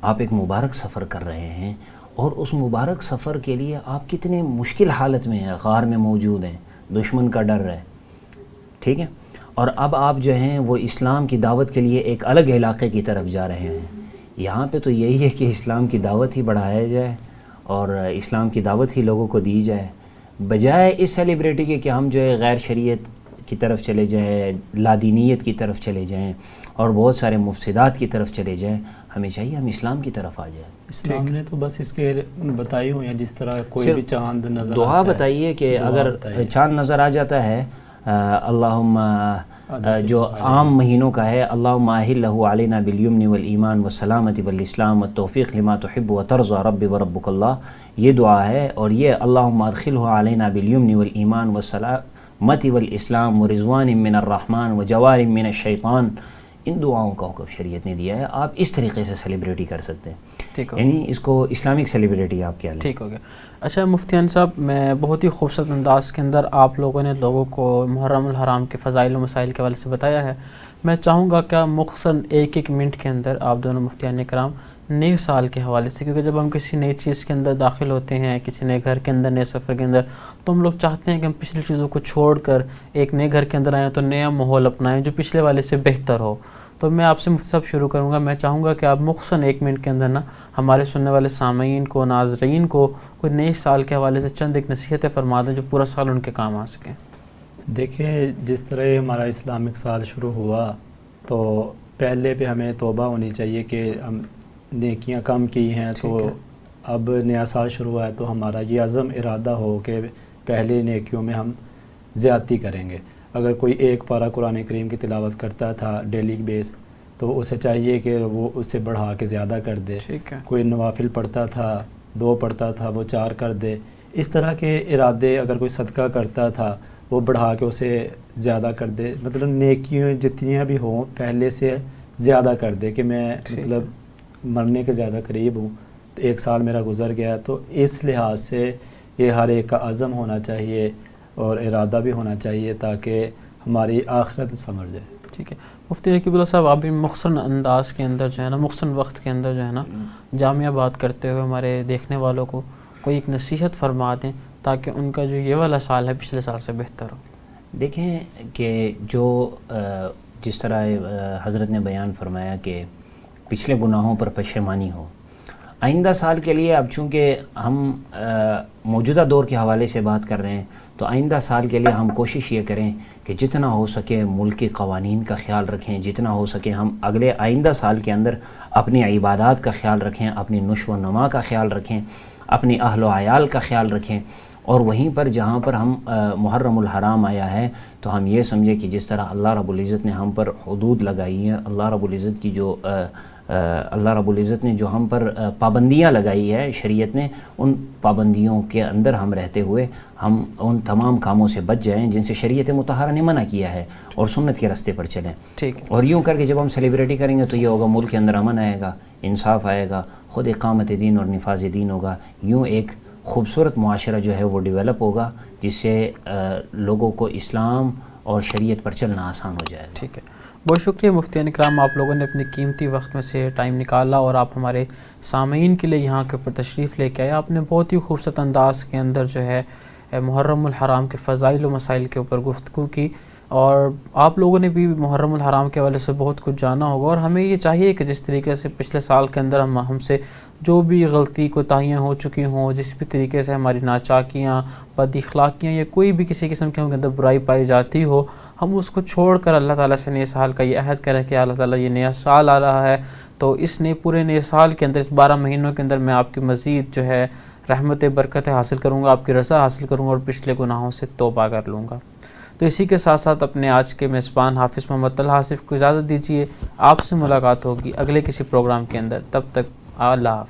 S2: آپ ایک مبارک سفر کر رہے ہیں اور اس مبارک سفر کے لیے آپ کتنے مشکل حالت میں ہیں, غار میں موجود ہیں, دشمن کا ڈر ہے. ٹھیک ہے. اور اب آپ جو ہیں وہ اسلام کی دعوت کے لیے ایک الگ علاقے کی طرف جا رہے ہیں. یہاں پہ تو یہی ہے کہ اسلام کی دعوت ہی بڑھایا جائے اور اسلام کی دعوت ہی لوگوں کو دی جائے, بجائے اس سیلیبریٹی کے کہ ہم جو ہے غیر شریعت کی طرف چلے جائیں, لادینیت کی طرف چلے جائیں اور بہت سارے مفسدات کی طرف چلے جائیں. ہمیں چاہیے ہم اسلام کی طرف آ جائیں.
S3: اسلام نے تو بس اس کے بتائی ہوئی ہیں, جس طرح کوئی بھی چاند نظر
S2: دعا بتائیے کہ اگر چاند نظر آ جاتا ہے اللہم جو عام مہینوں کا ہے, اللہم اہل لہ علینا بالیمن والایمان والسلامۃ والاسلام والتوفیق لما تحب وترضى ربی وربک اللہ, یہ دعا ہے. اور یہ اللہم ادخلہ علینا بالیمن والایمان والسلامۃ والاسلام ورضوان من الرحمن وجوار من الشیطان, ان دعاؤں کا حکم شریعت نے دیا ہے. آپ اس طریقے سے سیلیبریٹی کر سکتے ہیں, یعنی اس کو اسلامک سیلیبریٹی آپ کیا لیں.
S1: ٹھیک ہو گیا. اچھا مفتیان صاحب, میں بہت ہی خوبصورت انداز کے اندر آپ لوگوں نے لوگوں کو محرم الحرام کے فضائل و مسائل کے حوالے سے بتایا ہے. میں چاہوں گا کہ مختصراً ایک منٹ کے اندر آپ دونوں مفتیان کرام نئے سال کے حوالے سے, کیونکہ جب ہم کسی نئی چیز کے اندر داخل ہوتے ہیں, کسی نئے گھر کے اندر, نئے سفر کے اندر, تو ہم لوگ چاہتے ہیں کہ ہم پچھلی چیزوں کو چھوڑ کر ایک نئے گھر کے اندر آئیں تو نیا ماحول اپنائیں جو پچھلے والے سے بہتر ہو. تو میں آپ سے مختصر شروع کروں گا. میں چاہوں گا کہ آپ مختصراً 1 منٹ کے اندر نا ہمارے سننے والے سامعین کو, ناظرین کو کوئی نئے سال کے حوالے سے چند ایک نصیحتیں فرما دیں جو پورا سال ان کے کام آ سکیں.
S3: دیکھیں جس طرح ہمارا اسلامک سال شروع ہوا تو پہلے پہ ہمیں توبہ ہونی چاہیے کہ ہم نیکیاں کم کی ہیں, تو اب نیا سال شروع ہوا ہے تو ہمارا یہ عزم ارادہ ہو کہ پہلے نیکیوں میں ہم زیادتی کریں گے. اگر کوئی ایک پارہ قرآن کریم کی تلاوت کرتا تھا ڈیلی بیس تو اسے چاہیے کہ وہ اسے بڑھا کے زیادہ کر دے. کوئی نوافل پڑھتا تھا 2 پڑھتا تھا وہ 4 کر دے. اس طرح کے ارادے, اگر کوئی صدقہ کرتا تھا وہ بڑھا کے اسے زیادہ کر دے. مطلب نیکیاں جتنیاں بھی ہوں پہلے سے زیادہ کر دے کہ میں مطلب مرنے کے زیادہ قریب ہوں, تو 1 سال میرا گزر گیا. تو اس لحاظ سے یہ ہر ایک کا عزم ہونا چاہیے اور ارادہ بھی ہونا چاہیے تاکہ ہماری آخرت سمجھ جائے.
S1: ٹھیک ہے. مفتی نقیب اللہ صاحب, آپ بھی مختصر انداز کے اندر جو ہے نا, مختصر وقت کے اندر جو ہے نا, جامعہ بات کرتے ہوئے ہمارے دیکھنے والوں کو کوئی ایک نصیحت فرما دیں تاکہ ان کا جو یہ والا سال ہے پچھلے سال سے بہتر ہو.
S2: دیکھیں کہ جو جس طرح حضرت نے بیان فرمایا کہ پچھلے گناہوں پر پشیمانی ہو, آئندہ سال کے لیے اب چونکہ ہم موجودہ دور کے حوالے سے بات کر رہے ہیں تو آئندہ سال کے لیے ہم کوشش یہ کریں کہ جتنا ہو سکے ملک کے قوانین کا خیال رکھیں, جتنا ہو سکے ہم اگلے آئندہ سال کے اندر اپنی عبادات کا خیال رکھیں, اپنی نشو و نما کا خیال رکھیں, اپنی اہل و عیال کا خیال رکھیں, اور وہیں پر جہاں پر ہم محرم الحرام آیا ہے تو ہم یہ سمجھے کہ جس طرح اللہ رب العزت نے ہم پر حدود لگائی ہیں، اللہ رب العزت کی جو اللہ رب العزت نے جو ہم پر پابندیاں لگائی ہے شریعت نے، ان پابندیوں کے اندر ہم رہتے ہوئے ہم ان تمام کاموں سے بچ جائیں جن سے شریعت مطہرہ نے منع کیا ہے، اور سنت کے راستے پر چلیں.
S1: ٹھیک ہے.
S2: اور یوں کر کے جب ہم سیلیبریٹی کریں گے تو یہ ہوگا ملک کے اندر امن آئے گا، انصاف آئے گا، خود اقامت دین اور نفاذ دین ہوگا. یوں ایک خوبصورت معاشرہ جو ہے وہ ڈیولپ ہوگا جس سے لوگوں کو اسلام اور شریعت پر چلنا آسان ہو جائے.
S1: ٹھیک ہے. بہت شکریہ مفتی اکرام، آپ لوگوں نے اپنے قیمتی وقت میں سے ٹائم نکالا اور آپ ہمارے سامعین کے لیے یہاں کے اوپر تشریف لے کے آئے. آپ نے بہت ہی خوبصورت انداز کے اندر جو ہے محرم الحرام کے فضائل و مسائل کے اوپر گفتگو کی، اور آپ لوگوں نے بھی محرم الحرام کے حوالے سے بہت کچھ جانا ہوگا. اور ہمیں یہ چاہیے کہ جس طریقے سے پچھلے سال کے اندر ہم سے جو بھی غلطی کوتاہیاں ہو چکی ہوں، جس بھی طریقے سے ہماری ناچاکیاں، بد اخلاقیاں یا کوئی بھی کسی قسم کے اندر برائی پائی جاتی ہو، ہم اس کو چھوڑ کر اللہ تعالیٰ سے نئے سال کا یہ عہد کریں کہ اللہ تعالیٰ یہ نیا سال آ رہا ہے تو اس پورے نئے سال کے اندر، اس 12 مہینوں کے اندر میں آپ کی مزید جو ہے رحمت برکتیں حاصل کروں گا، آپ کی رضا حاصل کروں گا اور پچھلے گناہوں سے توبہ کر لوں گا. تو اسی کے ساتھ ساتھ اپنے آج کے میزبان حافظ محمد طلحہ آصف کو اجازت دیجیے. آپ سے ملاقات ہوگی اگلے کسی پروگرام کے اندر. تب تک اللہ حافظ.